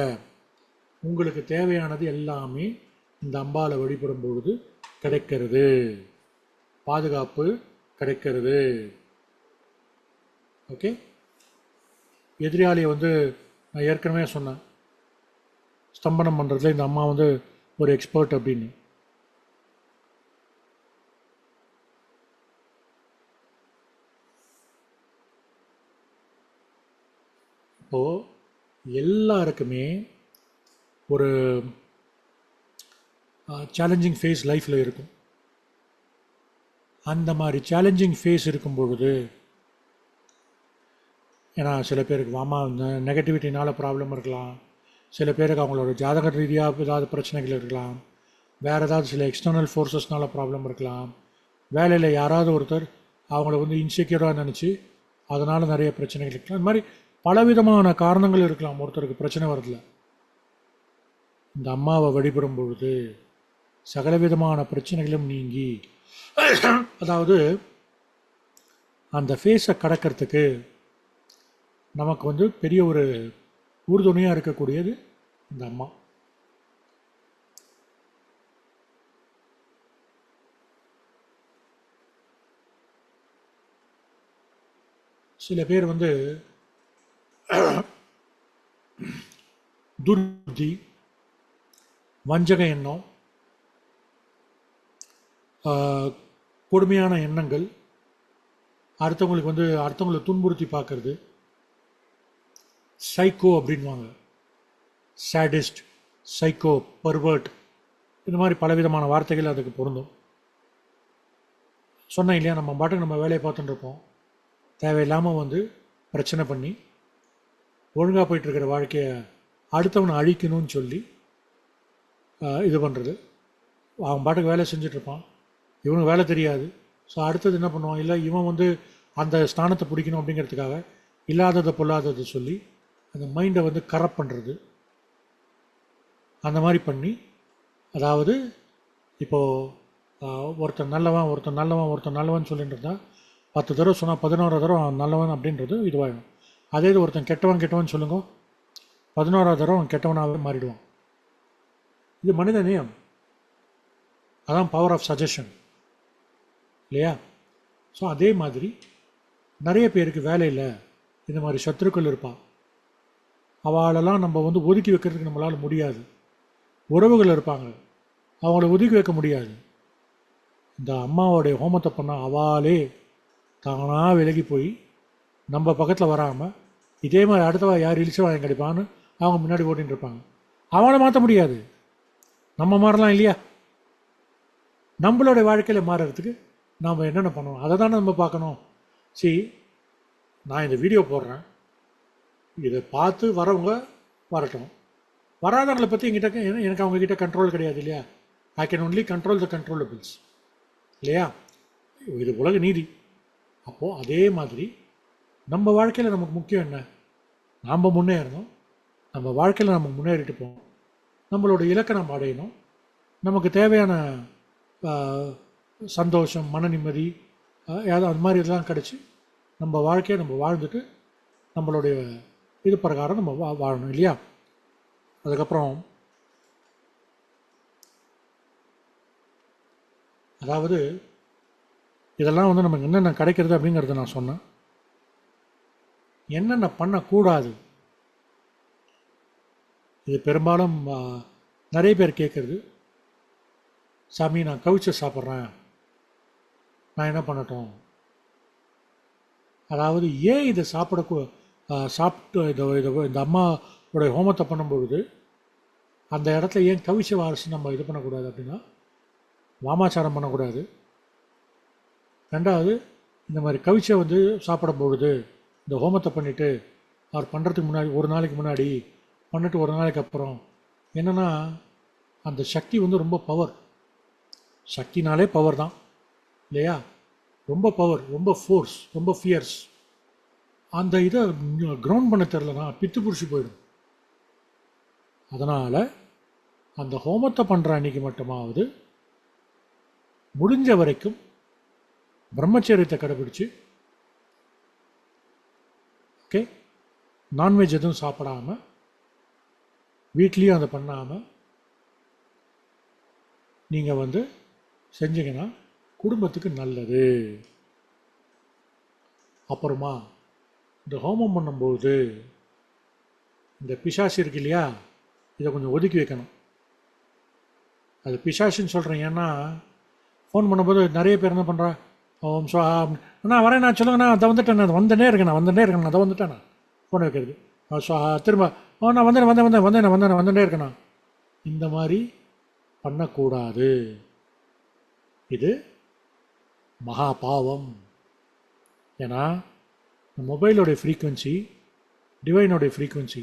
உங்களுக்கு தேவையானது எல்லாமே இந்த அம்பாளை வழிபடும் பொழுது கிடைக்கிறது, பாதுகாப்பு கிடைக்கிறது. ஓகே, எதிராளியை வந்து நான் ஏற்கனவே சொன்னேன், ஸ்தம்பனம் பண்ணுறதுல இந்த அம்மா வந்து ஒரு எக்ஸ்பர்ட் அப்படின்னு. இப்போது எல்லாருக்குமே ஒரு சேலஞ்சிங் ஃபேஸ் லைஃப்பில் இருக்கும். அந்த மாதிரி சேலஞ்சிங் ஃபேஸ் இருக்கும் பொழுது, ஏன்னா சில பேருக்கு மாமா நெகட்டிவிட்டினால் ப்ராப்ளம் இருக்கலாம், சில பேருக்கு அவங்களோட ஜாதக ரீதியாக ஏதாவது பிரச்சனைகள் இருக்கலாம், வேறு ஏதாவது சில எக்ஸ்டர்னல் ஃபோர்ஸஸ்னால் ப்ராப்ளம் இருக்கலாம், வேலையில் யாராவது ஒருத்தர் அவங்கள வந்து இன்செக்யூராக நினச்சி அதனால் நிறைய பிரச்சனைகள் இருக்கலாம். இந்த மாதிரி பலவிதமான காரணங்கள் இருக்கலாம் ஒருத்தருக்கு பிரச்சனை வரதில்ல. இந்த அம்மாவை வழிபடும் பொழுது சகலவிதமான பிரச்சனைகளும் நீங்கி, அதாவது அந்த ஃபேஸை கடக்கிறதுக்கு நமக்கு வந்து பெரிய ஒரு உறுதுணையாக இருக்கக்கூடியது இந்த அம்மா. சில பேர் வந்து துர்தி, வஞ்சக எண்ணம், கொடுமையான எண்ணங்கள், அடுத்தவங்களுக்கு வந்து அடுத்தவங்களை துன்புறுத்தி பார்க்கறது, சைக்கோ அப்படின்வாங்க, சேடிஸ்ட், சைக்கோ, பர்வர்ட், இந்த மாதிரி பலவிதமான வார்த்தைகள் அதுக்கு பொருந்தும். சொன்னேன் இல்லையா, நம்ம பாட்டுக்கு நம்ம வேலையை பார்த்துட்டு இருப்போம், தேவையில்லாமல் வந்து பிரச்சனை பண்ணி ஒழுங்காக போயிட்டுருக்கிற வாழ்க்கையை அடுத்தவனை அழிக்கணும்னு சொல்லி இது பண்ணுறது. அவன் பாட்டுக்கு வேலை செஞ்சிட்ருப்பான், இவனுக்கு வேலை தெரியாது. ஸோ அடுத்தது என்ன பண்ணுவான், இல்லை இவன் வந்து அந்த ஸ்தானத்தை பிடிக்கணும் அப்படிங்கிறதுக்காக இல்லாததை பொல்லாததை சொல்லி அந்த மைண்டை வந்து கரப்ட் பண்ணுறது. அந்த மாதிரி பண்ணி, அதாவது இப்போது ஒருத்தன் நல்லவன் ஒருத்தன் நல்லவன் ஒருத்தன் நல்லவன் சொல்லிட்டு இருந்தால் 10 தடவை சொன்னால் 11 தடவை அவன் நல்லவன் அப்படின்றது இதுவாகிடும். அதே இது ஒருத்தன் கெட்டவன் கெட்டவன் சொல்லுங்க, 11ஆவது தடவை அவன் கெட்டவனாகவே மாறிடுவான். இது மனித நேயம். அதான் பவர் ஆஃப் சஜஷன் இல்லையா? ஸோ அதே மாதிரி நிறைய பேருக்கு வேலை இல்லை, இந்த மாதிரி சத்துருக்கள் இருப்பாள், அவளெல்லாம் நம்ம வந்து ஒதுக்கி வைக்கிறதுக்கு நம்மளால் முடியாது. உறவுகள் இருப்பாங்க, அவங்கள ஒதுக்கி வைக்க முடியாது. இந்த அம்மாவோடைய ஹோமத்தை பண்ணால் அவளே தானாக விலகி போய் நம்ம பக்கத்தில் வராமல் இதே மாதிரி அடுத்தவா யார் இழிச்சவன் கிடைப்பான்னு அவங்க முன்னாடி ஓட்டின்னு இருப்பாங்க. அவனை மாற்ற முடியாது, நம்ம மாறலாம் இல்லையா? நம்மளோட வாழ்க்கையில் மாறுறதுக்கு நாம் என்னென்ன பண்ணணும் அதை தானே நம்ம பார்க்கணும். சரி, நான் இந்த வீடியோ போடுறேன், இதை பார்த்து வரவங்க வரட்டும், வராதவங்களை பற்றி என்கிட்ட எனக்கு அவங்கக்கிட்ட கண்ட்ரோல் கிடையாது இல்லையா? I can only control the controllables இல்லையா? இது உலக நீதி. அப்போது அதே மாதிரி நம்ம வாழ்க்கையில் நமக்கு முக்கியம் என்ன? நாம் முன்னேறணும், நம்ம வாழ்க்கையில் நம்ம முன்னேறிட்டு போகணும், நம்மளோட இலக்கை நம்ம அடையணும், நமக்கு தேவையான சந்தோஷம் மன நிம்மதி ஏதாவது அது மாதிரி இதெல்லாம் கிடச்சி நம்ம வாழ்க்கையை நம்ம வாழ்ந்துட்டு நம்மளுடைய இது பிரகாரம் நம்ம வாழணும் இல்லையா? அதுக்கப்புறம் அதாவது இதெல்லாம் வந்து நமக்கு என்னென்ன கிடைக்கிறது அப்படிங்கிறத நான் சொன்னேன். என்னென்ன பண்ணக்கூடாது, இது பெரும்பாலும் நிறைய பேர் கேட்குறது, சாமி நான் கவிச்ச சாப்பிட்றேன், நான் என்ன பண்ணட்டும்? அதாவது ஏன் இதை சாப்பிட்டு இந்த அம்மாவுடைய ஹோமத்தை பண்ணும்பொழுது அந்த இடத்துல ஏன் கவிச்ச வாரிசு நம்ம இது பண்ணக்கூடாது அப்படின்னா, வாமாச்சாரம் பண்ணக்கூடாது. ரெண்டாவது, இந்த மாதிரி கவிச்சை வந்து சாப்பிடும்பொழுது இந்த ஹோமத்தை பண்ணிவிட்டு அவர் பண்ணுறதுக்கு முன்னாடி ஒரு நாளைக்கு முன்னாடி பண்ணிட்டு ஒரு நாளைக்கு அப்புறம் என்னென்னா அந்த சக்தி வந்து ரொம்ப பவர். சக்தினாலே பவர் தான் இல்லையா? ரொம்ப பவர், ரொம்ப ஃபோர்ஸ், ரொம்ப ஃபியர்ஸ். அந்த இதை கிரவுண்ட் பண்ண தெரிலனா பித்து பிடிச்சி போயிடும். அதனால் அந்த ஹோமத்தை பண்ணுற அன்றைக்கி மட்டுமாவது முடிஞ்ச வரைக்கும் பிரம்மச்சரியத்தை கடைபிடிச்சு, ஓகே, நான்வெஜ் எதுவும் சாப்பிடாமல் வீட்லேயும் அதை பண்ணாமல் நீங்கள் வந்து செஞ்சீங்கன்னா குடும்பத்துக்கு நல்லது. அப்புறமா இந்த ஹோமம் பண்ணும்போது இந்த பிசாசு இருக்கு இல்லையா, இதை கொஞ்சம் ஒதுக்கி வைக்கணும். அது பிசாசுன்னு சொல்கிறேன் ஏன்னா ஃபோன் பண்ணும்போது நிறைய பேர் என்ன பண்ணுறா, ஓம் ஸோ அண்ணா வரேன், நான் சொல்லுங்கண்ணா, அதை வந்துட்டேன், அது வந்துட்டே இருக்கேன், அதை வந்துட்டேண்ணா ஃபோன் வைக்கிறது. ஸோ திரும்ப நான் வந்துட்டே இருக்கேண்ணா. இந்த மாதிரி பண்ணக்கூடாது. இது மகா பாவம். ஏன்னா மொபைலோடைய ஃப்ரீக்குவென்சி டிவைனோடைய ஃப்ரீக்குவென்சி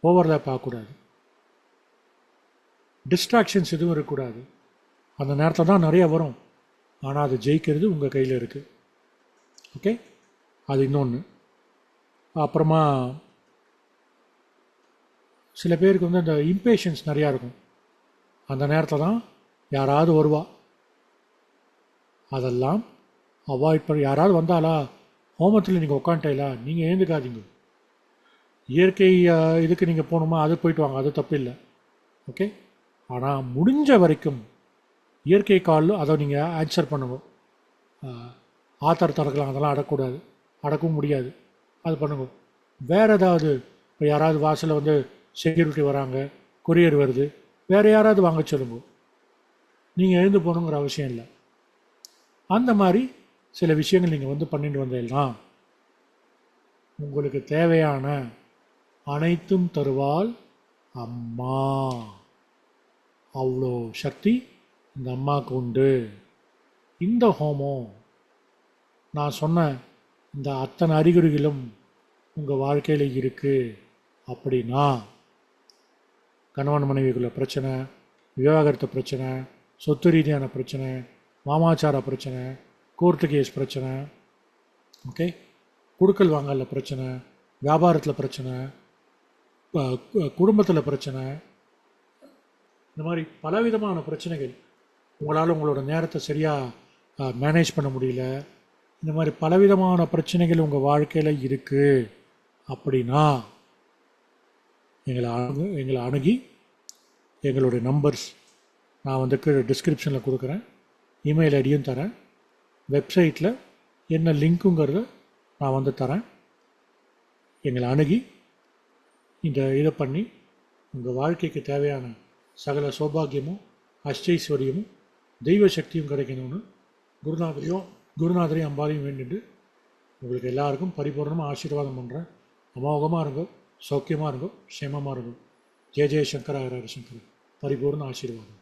ஓவர்லேப் ஆகக்கூடாது, டிஸ்ட்ராக்ஷன்ஸ் எதுவும் இருக்கக்கூடாது. அந்த நேரத்தில் தான் நிறையா வரும், ஆனால் அது ஜெயிக்கிறது உங்கள் கையில் இருக்குது. ஓகே, அது இன்னொன்று. அப்புறமா சில பேருக்கு வந்து அந்த இம்பேஷன்ஸ் நிறையா இருக்கும், அந்த நேரத்தில் தான் யாராவது வருவா, அதெல்லாம் அவாய்ட் பண்ணி. யாராவது வந்தாலா ஹோமத்தில் நீங்கள் உட்காந்துட்டீங்களா, நீங்கள் எழுந்துக்காதீங்க. இயற்கை இதுக்கு நீங்கள் போகணுமா, அது போயிட்டு வாங்க, அது தப்பு இல்லை. ஓகே, ஆனால் முடிஞ்ச வரைக்கும் இயற்கை கால் அதை நீங்கள் ஆன்சர் பண்ணுங்க. ஆத்தர் திறக்கலாம், அதெல்லாம் அடக்கூடாது, அடக்கவும் முடியாது, அது பண்ணுங்க. வேறு ஏதாவது இப்போ யாராவது வாசலில் வந்து செக்யூரிட்டி வராங்க, கொரியர் வருது, வேறு யாராவது வாங்க சொல்லுங்க, நீங்கள் எழுந்து போகணுங்கிற அவசியம் இல்லை. அந்த மாதிரி சில விஷயங்கள் நீங்கள் வந்து பண்ணிட்டு வந்தீங்கன்னா உங்களுக்கு தேவையான அனைத்தும் தருவாள் அம்மா. அவ்வளோ சக்தி இந்த அம்மாவுக்கு உண்டு. இந்த ஹோமம் நான் சொன்ன இந்த அத்தனை அறிகுறிகளும் உங்கள் வாழ்க்கையில் இருக்குது அப்படின்னா, கணவன் மனைவிக்குள்ள பிரச்சனை, விவாகரத்து பிரச்சனை, சொத்து ரீதியான பிரச்சனை, மாமாச்சார பிரச்சனை, கோர்ட்டு கேஸ் பிரச்சனை, ஓகே, குடுக்கல் வாங்கல பிரச்சனை, வியாபாரத்தில் பிரச்சனை, குடும்பத்தில் பிரச்சனை, இந்த மாதிரி பலவிதமான பிரச்சனைகள், உங்களால் உங்களோட நேரத்தை சரியாக மேனேஜ் பண்ண முடியல, இந்த மாதிரி பலவிதமான பிரச்சனைகள் உங்கள் வாழ்க்கையில் இருக்குது அப்படின்னா எங்களை அணுகி எங்களுடைய நம்பர்ஸ் நான் வந்து கீழே டிஸ்கிரிப்ஷனில் கொடுக்குறேன், இமெயில் ஐடியும் தரேன், வெப்சைட்டில் என்ன லிங்க்குங்கிறத நான் வந்து தரேன். எங்களை அணுகி இந்த இதை பண்ணி உங்கள் வாழ்க்கைக்கு தேவையான சகல சௌபாகியமும் அஷ்டைஸ்வரியமும் தெய்வ சக்தியும் கிடைக்கணும்னு குருநாதரையும் அம்பாலையும் வேண்டிட்டு உங்களுக்கு எல்லாருக்கும் பரிபூர்ணமாக ஆசீர்வாதம் பண்ணுறேன். அமோகமாக இருங்கோ, சௌக்கியமாக இருங்கோ, க்ஷேமமாக இருங்கோ. ஜெய ஜெய சங்கர ஹர ஹர சங்கர. பரிபூர்ண ஆசீர்வாதம்.